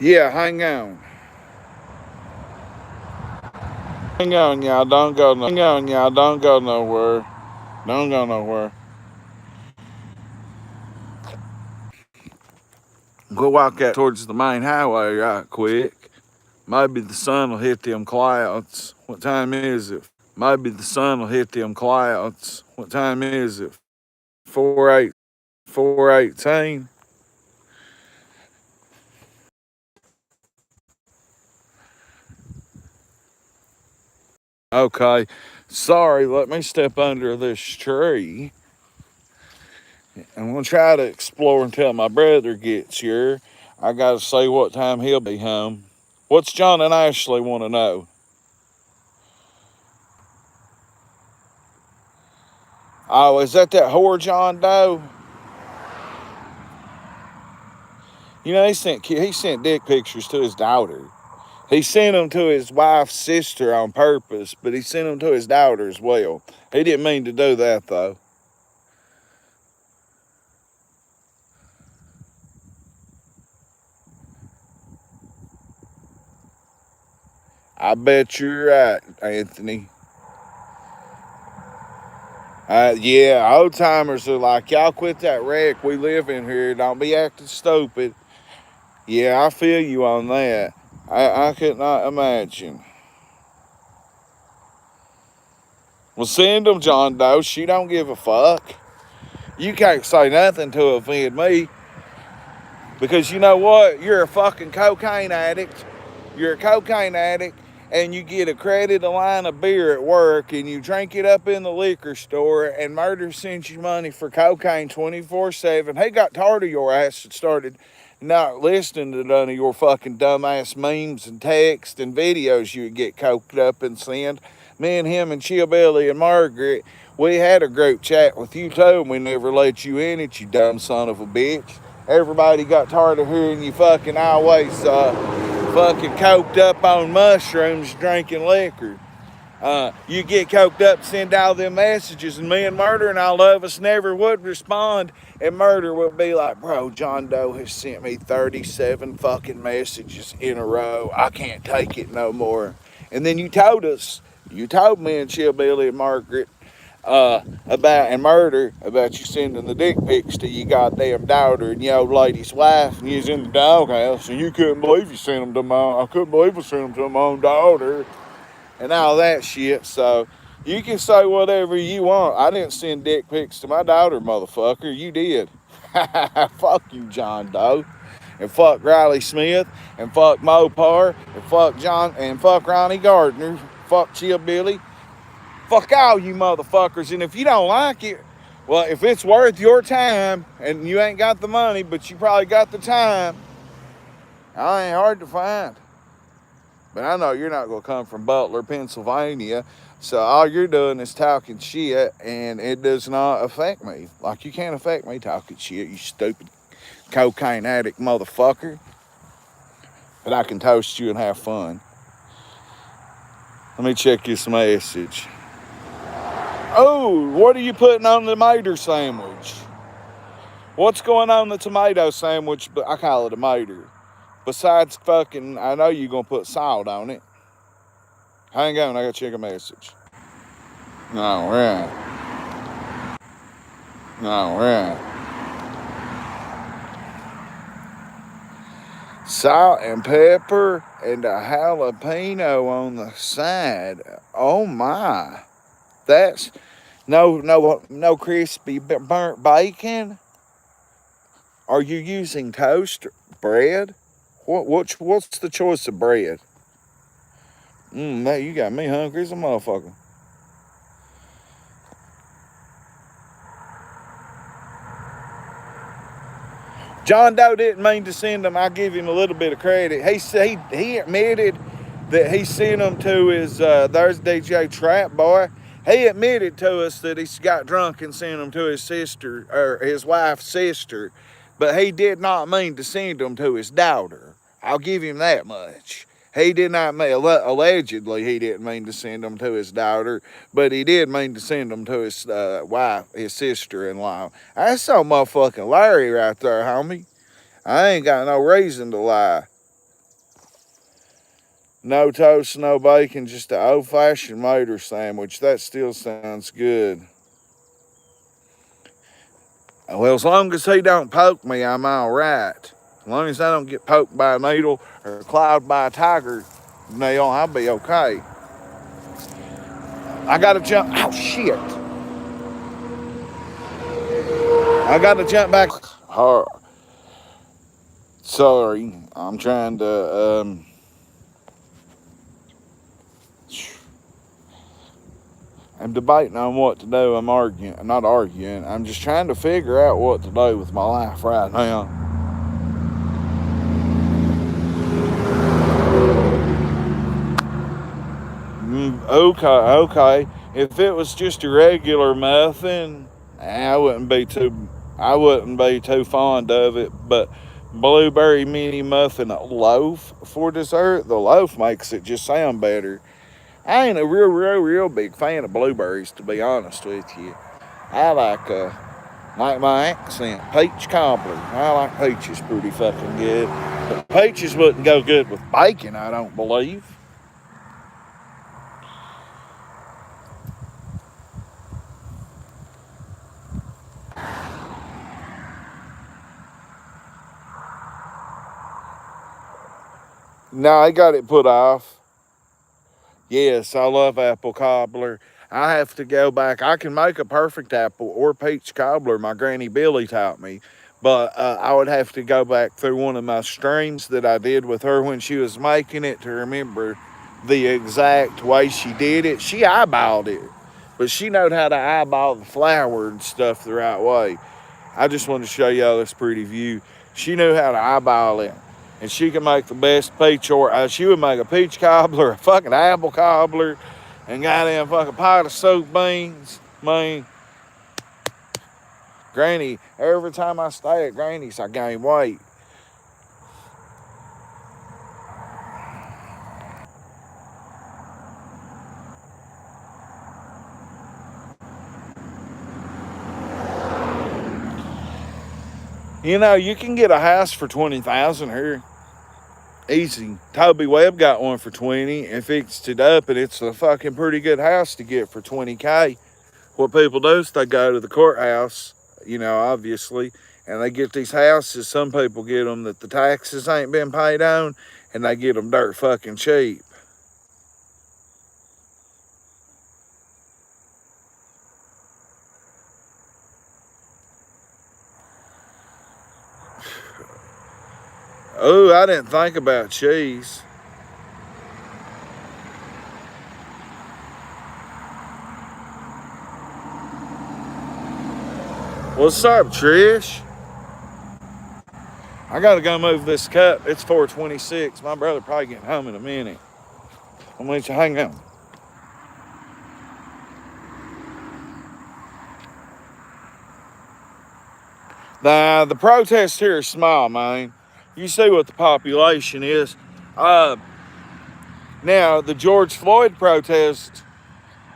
Speaker 1: yeah, hang on. Hang on, y'all. Don't go no. Hang on, y'all. Don't go nowhere. Don't go nowhere. Go walk out towards the main highway right quick. Maybe the sun will hit them clouds. What time is it? Maybe the sun will hit them clouds. What time is it? 4:18. Okay. Sorry, let me step under this tree. I'm going to try to explore until my brother gets here. I gotta see what time he'll be home. What's John and Ashley want to know? Oh, is that whore John Doe? You know, he sent dick pictures to his daughter. He sent them to his wife's sister on purpose, but he sent them to his daughter as well. He didn't mean to do that, though. I bet you're right, Anthony. Yeah, old timers are like, y'all quit that wreck. We live in here. Don't be acting stupid. Yeah, I feel you on that. I could not imagine. Well, send them, John Doe. She don't give a fuck. You can't say nothing to offend me. Because you know what? You're a fucking cocaine addict. You're a cocaine addict, and you get a credit a line of beer at work, and you drink it up in the liquor store, and Murder sends you money for cocaine 24/7. He got tired of your ass and started not listening to none of your fucking dumbass memes and texts and videos you would get coked up and send. Me and him and Chillbilly and Margaret, we had a group chat with you too, and we never let you in it, you dumb son of a bitch. Everybody got tired of hearing you fucking always fucking coked up on mushrooms drinking liquor. You get coked up, send all them messages, and me and Murder and all of us never would respond. And Murder would be like, bro, John Doe has sent me 37 fucking messages in a row. I can't take it no more. And then you told me and Chillbilly and Margaret, and Murder about you sending the dick pics to your goddamn daughter and your old lady's wife, and you was in the doghouse, and you couldn't believe you sent them to I couldn't believe I sent them to my own daughter, and all that shit. So you can say whatever you want. I didn't send dick pics to my daughter, motherfucker. You did. Fuck you, John Doe. And fuck Riley Smith, and fuck Mopar, and fuck Ronnie Gardner, fuck Chillbilly. Fuck all you motherfuckers. And if you don't like it, well, if it's worth your time and you ain't got the money, but you probably got the time, I ain't hard to find. But I know you're not going to come from Butler, Pennsylvania. So all you're doing is talking shit, and it does not affect me. Like, you can't affect me talking shit, you stupid cocaine addict motherfucker. But I can toast you and have fun. Let me check this message. Oh, what are you putting on the tomato sandwich? What's going on the tomato sandwich? But I call it a mater. Besides fucking, I know you're going to put salt on it. Hang on, I got to check a message. All right. All right. Salt and pepper and a jalapeno on the side. Oh my. That's no crispy burnt bacon. Are you using toast bread? What's the choice of bread? You got me hungry as a motherfucker. John Doe didn't mean to send them. I'll give him a little bit of credit. He admitted that he sent them to his, there's DJ Trap Boy. He admitted to us that he got drunk and sent them to his sister, or his wife's sister, but he did not mean to send them to his daughter. I'll give him that much. He did not mean, allegedly, he didn't mean to send them to his daughter, but he did mean to send them to his wife, his sister-in-law. That's so motherfucking Larry right there, homie. I ain't got no reason to lie. No toast, no bacon, just an old-fashioned motor sandwich. That still sounds good. Well, as long as he don't poke me, I'm all right. As long as I don't get poked by a needle or clawed by a tiger nail, I'll be okay. I gotta jump. Oh, shit. I gotta jump back. Sorry, I'm trying to, I'm debating on what to do. I'm not arguing. I'm just trying to figure out what to do with my life right now. Okay. If it was just a regular muffin, I wouldn't be too fond of it. But blueberry mini muffin loaf for dessert, the loaf makes it just sound better. I ain't a real big fan of blueberries, to be honest with you. I like my accent, peach cobbler. I like peaches pretty fucking good. But peaches wouldn't go good with bacon, I don't believe. No, I got it put off. Yes, I love apple cobbler. I have to go back. I can make a perfect apple or peach cobbler. My Granny Billy taught me. But I would have to go back through one of my streams that I did with her when she was making it to remember the exact way she did it. She eyeballed it, but she knowed how to eyeball the flour and stuff the right way. I just wanted to show y'all this pretty view. She knew how to eyeball it. And she could make the best peach, or she would make a peach cobbler, a fucking apple cobbler, and goddamn fucking pot of soup beans. Man, Granny, every time I stay at Granny's, I gain weight. You know, you can get a house for $20,000 here. Easy. Toby Webb got one for 20 and fixed it up, and it's a fucking pretty good house to get for 20K. What people do is they go to the courthouse, obviously, and they get these houses. Some people get them that the taxes ain't been paid on, and they get them dirt fucking cheap. Oh, I didn't think about cheese. What's up, Trish? I gotta go move this cup. It's 4:26. My brother probably getting home in a minute. I'm gonna let you hang on. The protests here are small, man. You see what the population is. Now, the George Floyd protest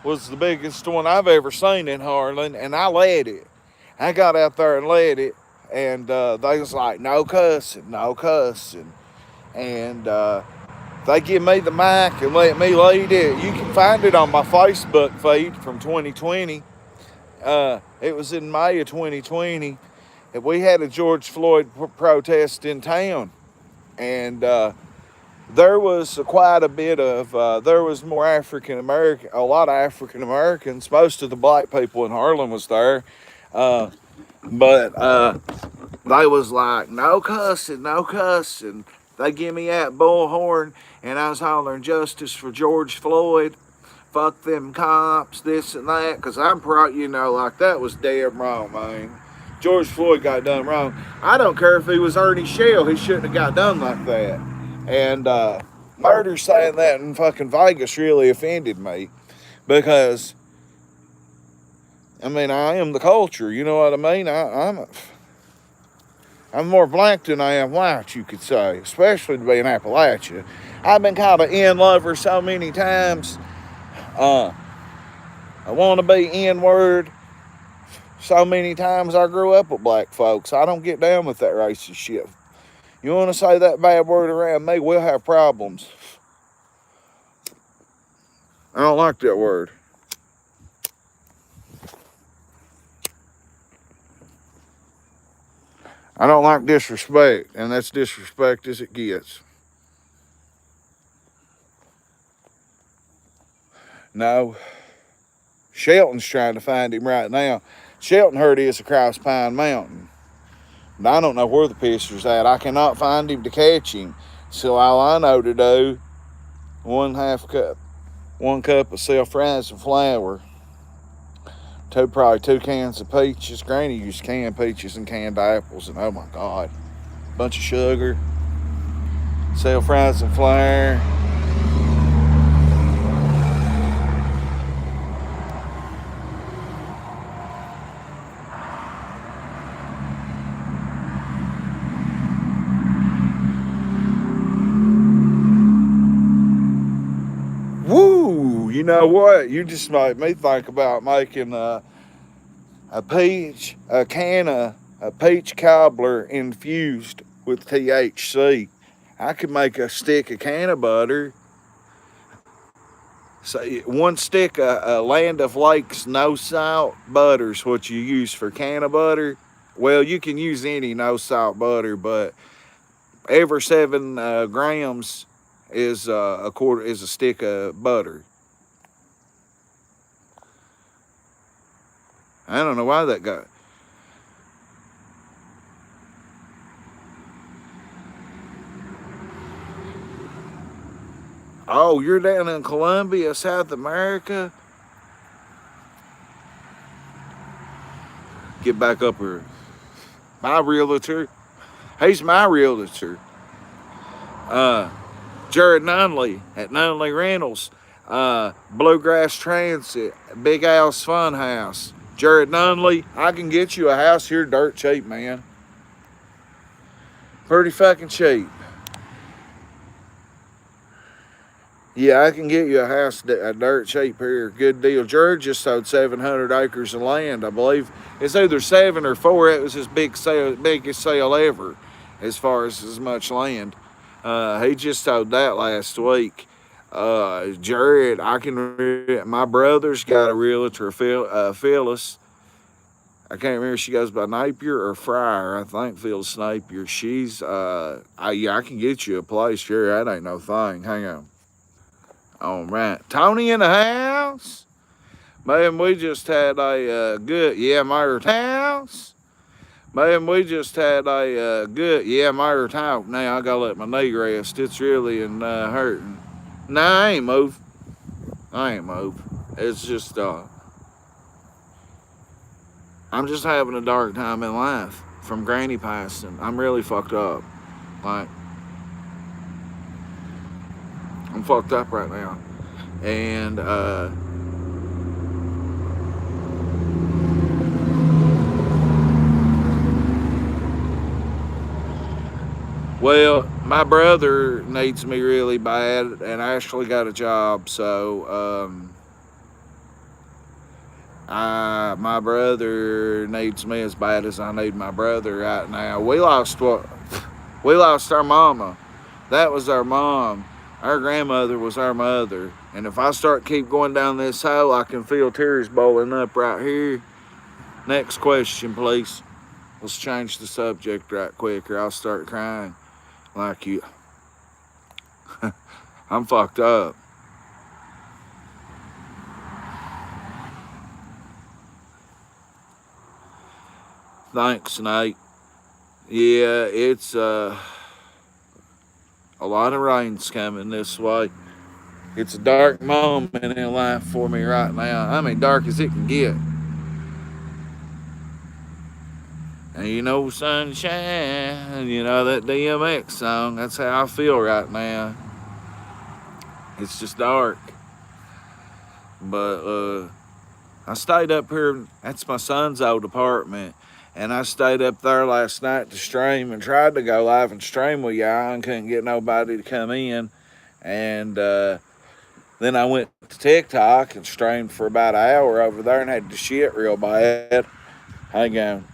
Speaker 1: was the biggest one I've ever seen in Harlan, and I led it. I got out there and led it, and they was like, no cussing, no cussing. And they give me the mic and let me lead it. You can find it on my Facebook feed from 2020. It was in May of 2020. And we had a George Floyd protest in town. And there was quite a bit of, there was more African American, a lot of African Americans. Most of the black people in Harlan was there. But they was like, no cussing, no cussing. They give me that bullhorn, and I was hollering justice for George Floyd. Fuck them cops, this and that. Because I'm proud, like that was damn wrong, man. George Floyd got done wrong. I don't care if he was Ernie Shell, he shouldn't have got done like that. And murder saying that in fucking Vegas really offended me. Because, I am the culture, you know what I mean? I'm more black than I am white, you could say, especially to be in Appalachia. I've been called an N-lover so many times. I want to be N-word so many times. I grew up with black folks. I don't get down with that racist shit. You want to say that bad word around me, we'll have problems. I don't like that word. I don't like disrespect, and that's disrespect as it gets. No. Shelton's trying to find him right now. Shelton heard he is across Pine Mountain. But I don't know where the pisser's at. I cannot find him to catch him. So all I know to do, 1/2 cup, 1 cup of self-rising flour, probably 2 cans of peaches. Granny used canned peaches and canned apples, and oh my God, bunch of sugar, self-rising flour. You know what? You just made me think about making a peach cobbler infused with THC. I could make a stick of can of butter. So one stick of Land of Lakes no salt butter's what you use for can of butter. Well, you can use any no salt butter, but every 7 grams is a stick of butter. I don't know why that got. Oh, you're down in Colombia, South America? Get back up here. My realtor. He's my realtor. Uh, Jared Nunley at Nunley Rentals. Bluegrass Transit. Big Al's Fun House. Jared Nunley, I can get you a house here dirt cheap, man. Pretty fucking cheap. Yeah, I can get you a house dirt cheap here. Good deal. Jared just sold 700 acres of land, I believe. It's either 7 or 4. It was his biggest sale ever, as far as much land. He just sold that last week. Jared, my brother's got a realtor, Phyllis. I can't remember if she goes by Napier or Fryer. I think Phyllis Napier. She's, I can get you a place, sure. That ain't no thing. Hang on. All right. Tony in the house. Man, we just had a good, Mayor house. Man, we just had a good, Mayor talk. Now I gotta let my knee rest. It's really hurting. No, I ain't moved. It's just, I'm just having a dark time in life from granny passing. I'm really fucked up. Like, I'm fucked up right now. And, well, my brother needs me really bad, and I actually got a job, so, my brother needs me as bad as I need my brother right now. We lost our mama. That was our mom. Our grandmother was our mother. And if I keep going down this hole, I can feel tears boiling up right here. Next question, please. Let's change the subject right quick, or I'll start crying like you. I'm fucked up. Thanks, Nate. Yeah, it's a lot of rain's coming this way. It's a dark moment in life for me right now. I mean, dark as it can get. And you know, sunshine, you know that DMX song. That's how I feel right now. It's just dark. But I stayed up here. That's my son's old apartment. And I stayed up there last night to stream and tried to go live and stream with y'all and couldn't get nobody to come in. And then I went to TikTok and streamed for about an hour over there and had to shit real bad. Hang on.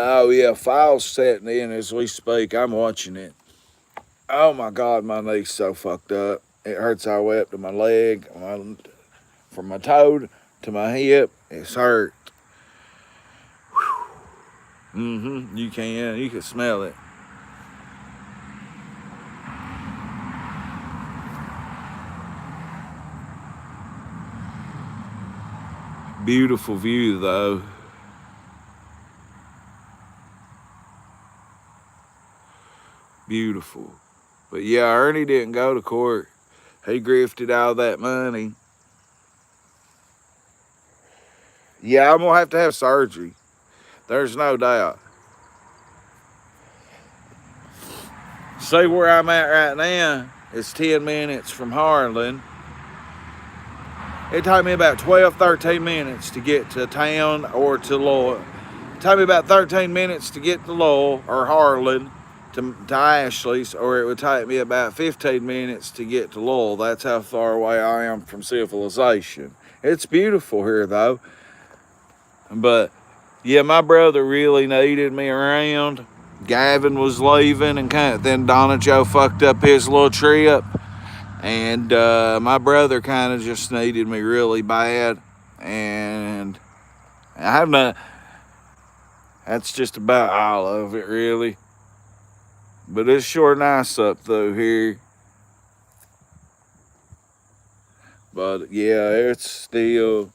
Speaker 1: Oh, yeah, file's setting in as we speak. I'm watching it. Oh, my God, my knee's so fucked up. It hurts all the way up to my leg, from my toe to my hip. It's hurt. You can smell it. Beautiful view, though. Beautiful. But yeah, Ernie didn't go to court. He grifted all that money. Yeah, I'm gonna have to have surgery. There's no doubt. See where I'm at right now? It's 10 minutes from Harlan. It took me about 12, 13 minutes to get to town or to Lowell. It took me about 13 minutes to get to Lowell or Harlan to Ashley's, or it would take me about 15 minutes to get to Lowell. That's how far away I am from civilization. It's beautiful here, though. But, yeah, my brother really needed me around. Gavin was leaving, and then Donna Joe fucked up his little trip. And my brother kind of just needed me really bad. And I have not... That's just about all of it, really. But it's sure nice up through here. But yeah, it's still,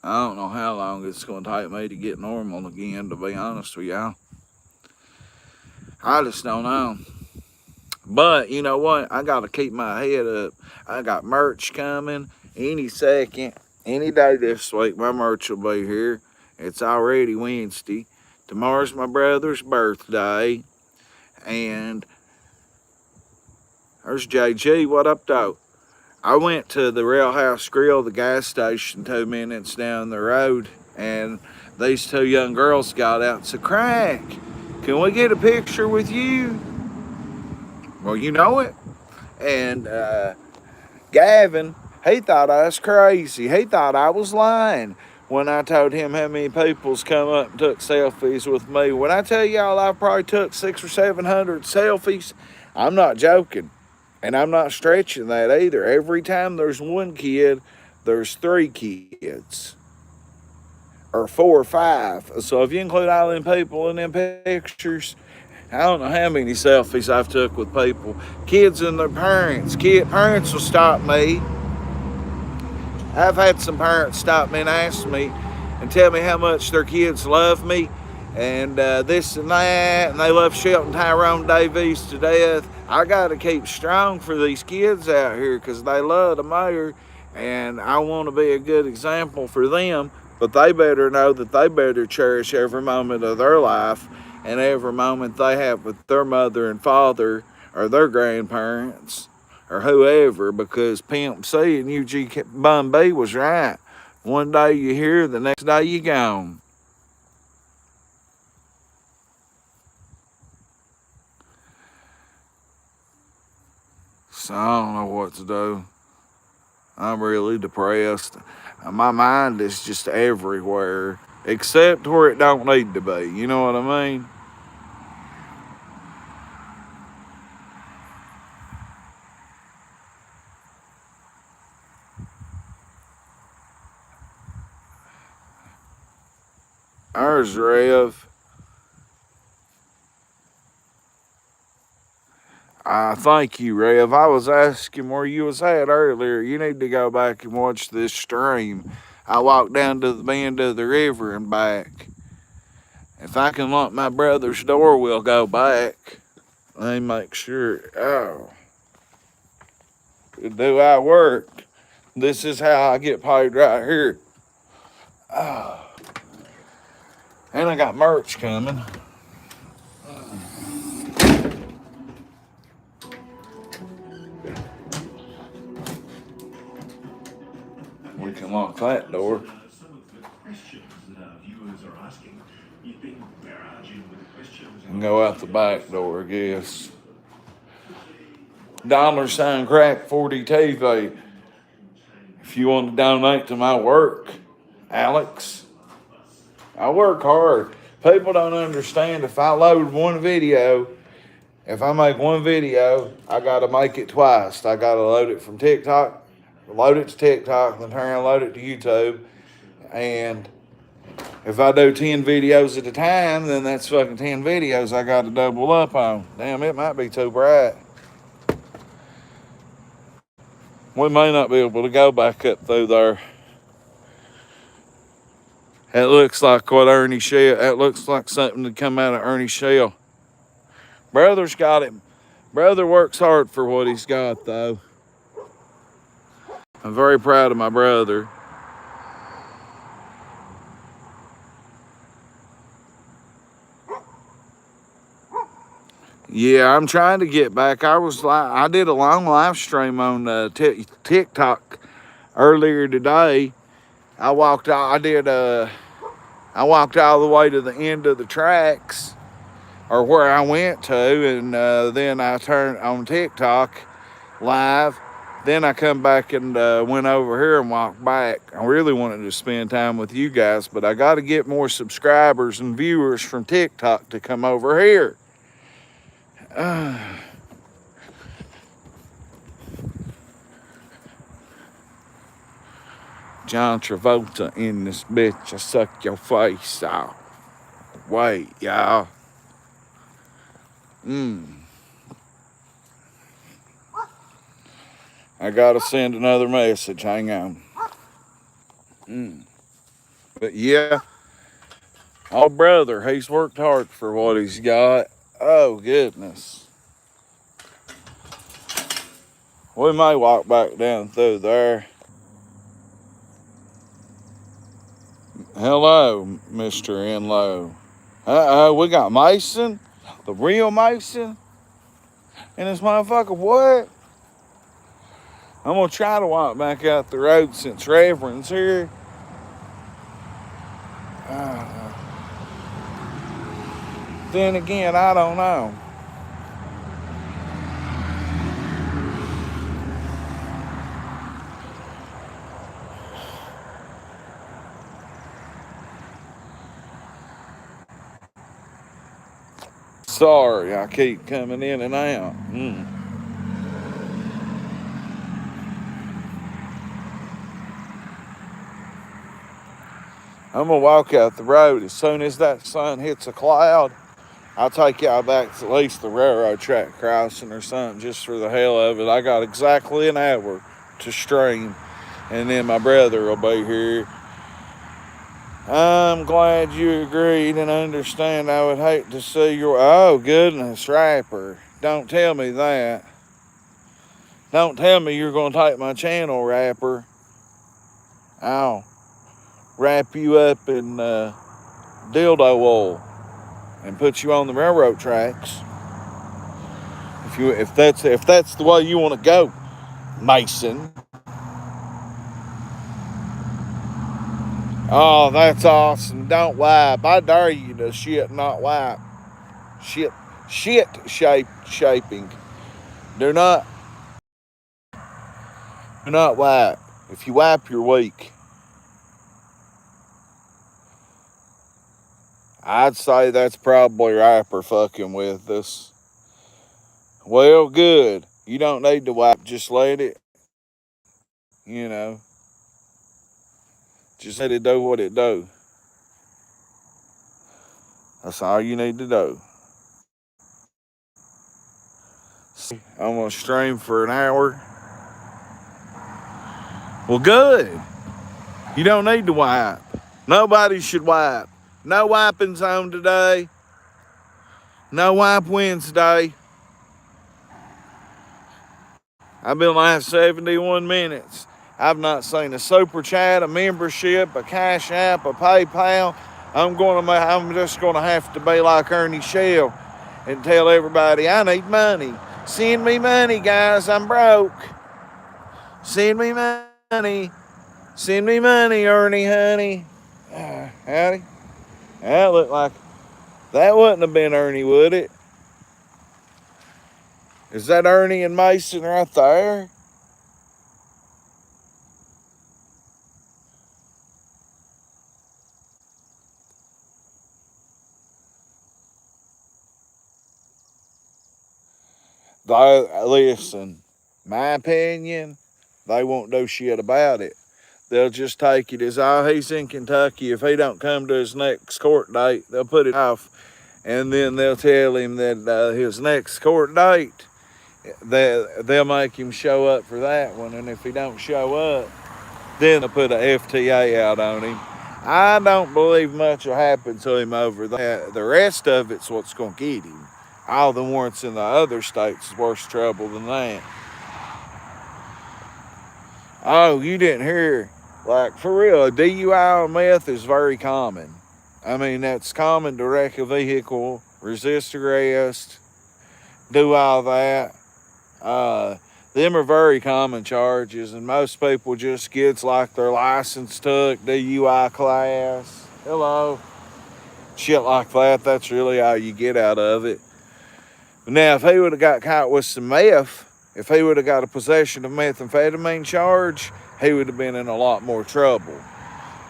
Speaker 1: I don't know how long it's going to take me to get normal again, to be honest with y'all. I just don't know. But you know what? I got to keep my head up. I got merch coming any second, any day this week. My merch will be here. It's already Wednesday. Tomorrow's my brother's birthday. And there's JG. What up, though? I went to the Rail House Grill, the gas station, 2 minutes down the road, and these two young girls got out and said, "Crack, can we get a picture with you?" Well, you know it. And Gavin, he thought I was crazy. He thought I was lying when I told him how many people's come up and took selfies with me. When I tell y'all I probably took 600 or 700 selfies, I'm not joking. And I'm not stretching that either. Every time there's one kid, there's 3 kids. Or 4 or 5. So if you include all them people in them pictures, I don't know how many selfies I've took with people. Kids and their parents. Parents will stop me. I've had some parents stop me and ask me and tell me how much their kids love me. And this and that, and they love Shelton Tyrone Davies to death. I got to keep strong for these kids out here because they love the mayor, and I want to be a good example for them. But they better know that they better cherish every moment of their life and every moment they have with their mother and father or their grandparents or whoever, because Pimp C and UG Bun B was right. One day you here, the next day you gone. So I don't know what to do. I'm really depressed. My mind is just everywhere, except where it don't need to be. You know what I mean? There's Rev. Thank you, Rev. I was asking where you was at earlier. You need to go back and watch this stream. I walked down to the bend of the river and back. If I can lock my brother's door, we'll go back. Let me make sure. Oh. Do I work? This is how I get paid right here. Oh. And I got merch coming. We can lock that door. And go out the back door, I guess. $ crack 40 TV. If you want to donate to my work, Alex. I work hard. People don't understand. If I load one video, if I make one video, I gotta make it twice. I gotta load it from TikTok, load it to TikTok, then turn and load it to YouTube. And if I do 10 videos at a time, then that's fucking 10 videos I gotta double up on. Damn, it might be too bright. We may not be able to go back up through there. It looks like what Ernie Shell, that looks like something to come out of Ernie Shell. Brother's got it. Brother works hard for what he's got, though. I'm very proud of my brother. Yeah, I'm trying to get back. I did a long live stream on TikTok earlier today. I walked all the way to the end of the tracks, or where I went to, and then I turned on TikTok live. Then I come back and went over here and walked back. I really wanted to spend time with you guys, but I got to get more subscribers and viewers from TikTok to come over here. John Travolta in this bitch. I suck your face off. Wait, y'all. I gotta send another message. Hang on. But yeah, oh brother, he's worked hard for what he's got. Oh goodness. We may walk back down through there. Hello, Mr. Enlow. We got Mason, the real Mason, and this motherfucker. What? I'm gonna try to walk back out the road since Reverend's here. Then again, I don't know. Sorry, I keep coming in and out. I'm gonna walk out the road as soon as that sun hits a cloud. I'll take y'all back to at least the railroad track crossing or something just for the hell of it. I got exactly an hour to stream, and then my brother will be here. I'm glad you agreed and understand. I would hate to see your... Oh, goodness, rapper. Don't tell me that. Don't tell me you're going to take my channel, rapper. I'll wrap you up in dildo oil and put you on the railroad tracks. If that's the way you want to go, Mason. Oh, that's awesome. Don't wipe. I dare you to shit, not wipe. Shit shaping. Do not wipe. If you wipe, you're weak. I'd say that's probably Rapper fucking with us. Well, good. You don't need to wipe. Just let it, just let it do what it do. That's all you need to do. I'm going to stream for an hour. Well, good. You don't need to wipe. Nobody should wipe. No wiping zone today. No wipe Wednesday. I've been live 71 minutes. I've not seen a super chat, a membership, a cash app, a PayPal. I'm just gonna have to be like Ernie Shell and tell everybody I need money. Send me money, guys. I'm broke. Send me money. Send me money, Ernie, honey. Howdy. That looked like that wouldn't have been Ernie, would it? Is that Ernie and Mason right there? Listen, my opinion, they won't do shit about it. They'll just take it as, oh, he's in Kentucky. If he don't come to his next court date, they'll put it off. And then they'll tell him that his next court date, they'll make him show up for that one. And if he don't show up, then they'll put a FTA out on him. I don't believe much will happen to him over that. The rest of it's what's going to get him. All the warrants in the other states is worse trouble than that. Oh, you didn't hear. Like, for real, a DUI on meth is very common. I mean, that's common to wreck a vehicle, resist arrest, do all that. Them are very common charges, and most people just gets like their license took, DUI class. Hello. shit like that. That's really all you get out of it. Now, if he would have got caught with some meth, if he would have got a possession of methamphetamine charge, he would have been in a lot more trouble.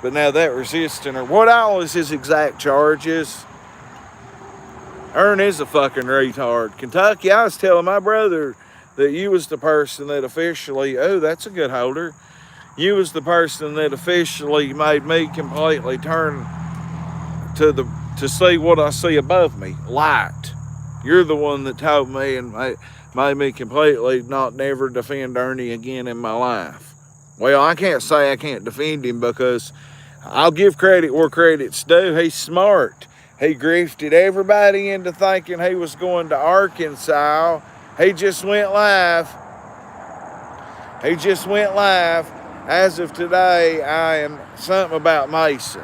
Speaker 1: But now that resisting, or what all is his exact charges? Ern is a fucking retard. Kentucky, I was telling my brother that you was the person that officially, oh, that's a good holder. You was the person that officially made me completely turn to see what I see above me, light. You're the one that told me and made me completely not never defend Ernie again in my life. Well, I can't say I can't defend him because I'll give credit where credit's due. He's smart. He grifted everybody into thinking he was going to Arkansas. He just went live. As of today, I am something about Mason.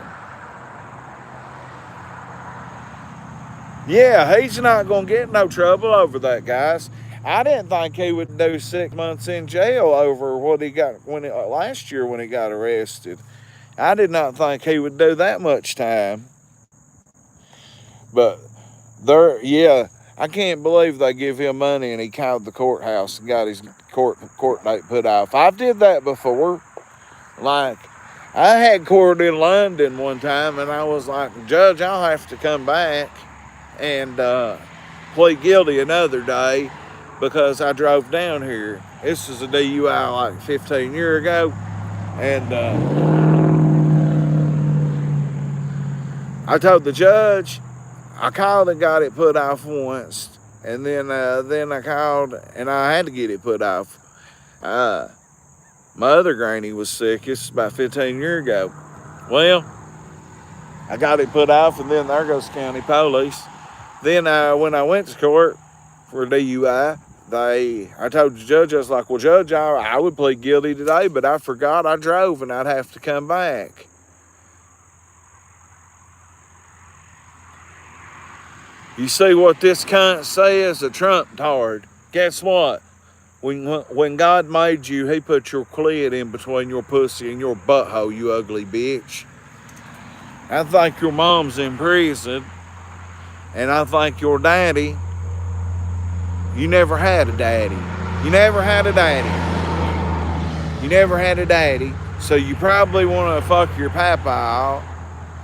Speaker 1: Yeah, he's not going to get no trouble over that, guys. I didn't think he would do 6 months in jail over what he got last year when he got arrested. I did not think he would do that much time. But I can't believe they give him money and he called the courthouse and got his court date put off. I did that before. Like, I had court in London one time and I was like, Judge, I'll have to come back and plead guilty another day because I drove down here. This is a DUI like 15 years ago. And I told the judge, I called and got it put off once. And then I called and I had to get it put off. My other granny was sick. This is about 15 years ago. Well, I got it put off and then there goes county police. Then when I went to court for DUI, I told the judge, I was like, well, Judge, I would plead guilty today, but I forgot I drove and I'd have to come back. You see what this cunt says? A Trump tard. Guess what? When God made you, he put your clit in between your pussy and your butthole, you ugly bitch. I think your mom's in prison. And I think your daddy, you never had a daddy. You never had a daddy. So you probably want to fuck your papa out.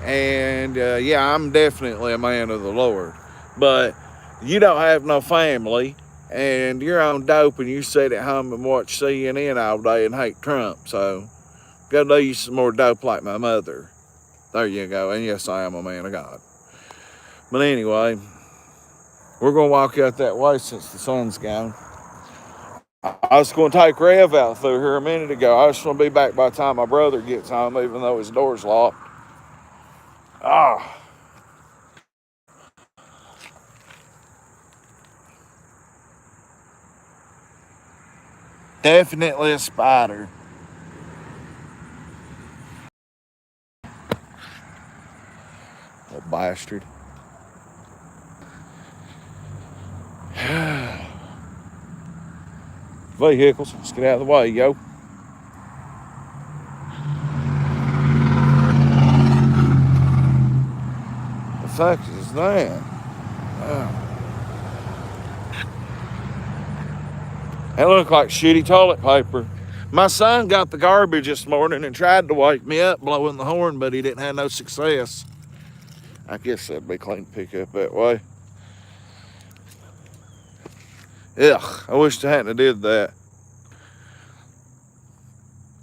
Speaker 1: And yeah, I'm definitely a man of the Lord. But you don't have no family. And you're on dope and you sit at home and watch CNN all day and hate Trump. So go do you some more dope like my mother. There you go. And yes, I am a man of God. But anyway, we're going to walk out that way since the sun's gone. I was going to take Rev out through here a minute ago. I just want to be back by the time my brother gets home, even though his door's locked. Definitely a spider. Little bastard. Vehicles, let's get out of the way, yo. The fuck is that? That looked like shitty toilet paper. My son got the garbage this morning and tried to wake me up blowing the horn, but he didn't have no success. I guess that'd be clean to pick up that way. Ugh, I wish I hadn't did that.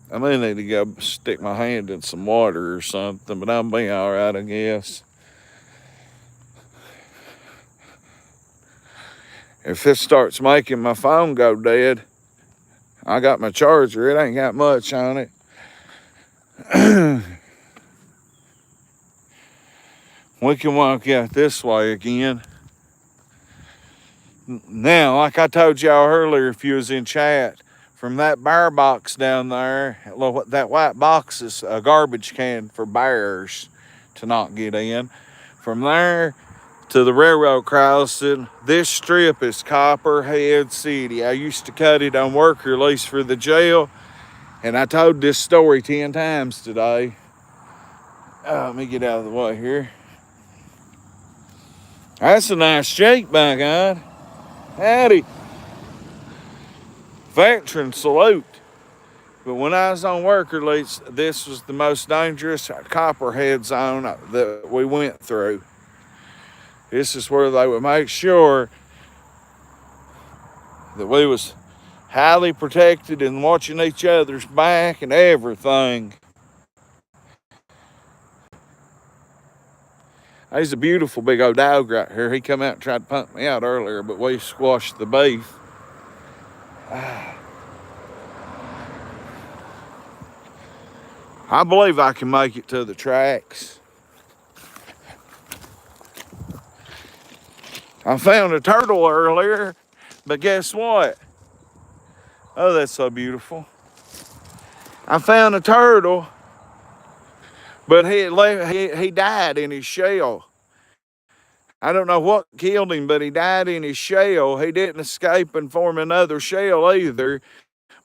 Speaker 1: I may need to go stick my hand in some water or something, but I'll be all right, I guess. If it starts making my phone go dead, I got my charger. It ain't got much on it. We can walk out this way again. Now, like I told y'all earlier, if you was in chat, from that bear box down there, that white box is a garbage can for bears to not get in. From there to the railroad crossing, this strip is Copperhead City. I used to cut it on work release for the jail, and I told this story 10 times today. Let me get out of the way here. That's a nice shape, by God. Howdy. Veteran salute. But when I was on work release, this was the most dangerous copperhead zone that we went through. This is where they would make sure that we was highly protected and watching each other's back and everything. There's a beautiful big old dog right here. He come out and tried to pump me out earlier, but we squashed the beef. I believe I can make it to the tracks. I found a turtle earlier, but guess what? Oh, that's so beautiful. I found a turtle, but he died in his shell. I don't know what killed him, but he died in his shell. He didn't escape and form another shell either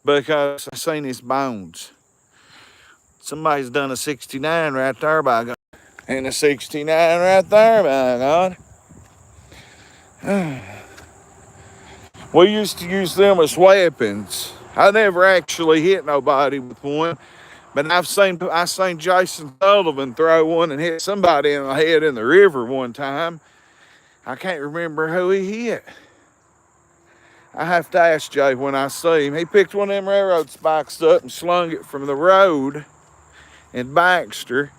Speaker 1: because I seen his bones. Somebody's done a 69 right there, by God. And a 69 right there, by God. We used to use them as weapons. I never actually hit nobody with one, but I seen Jason Sullivan throw one and hit somebody in the head in the river one time. I can't remember who he hit. I have to ask Jay when I see him. He picked one of them railroad spikes up and slung it from the road in Baxter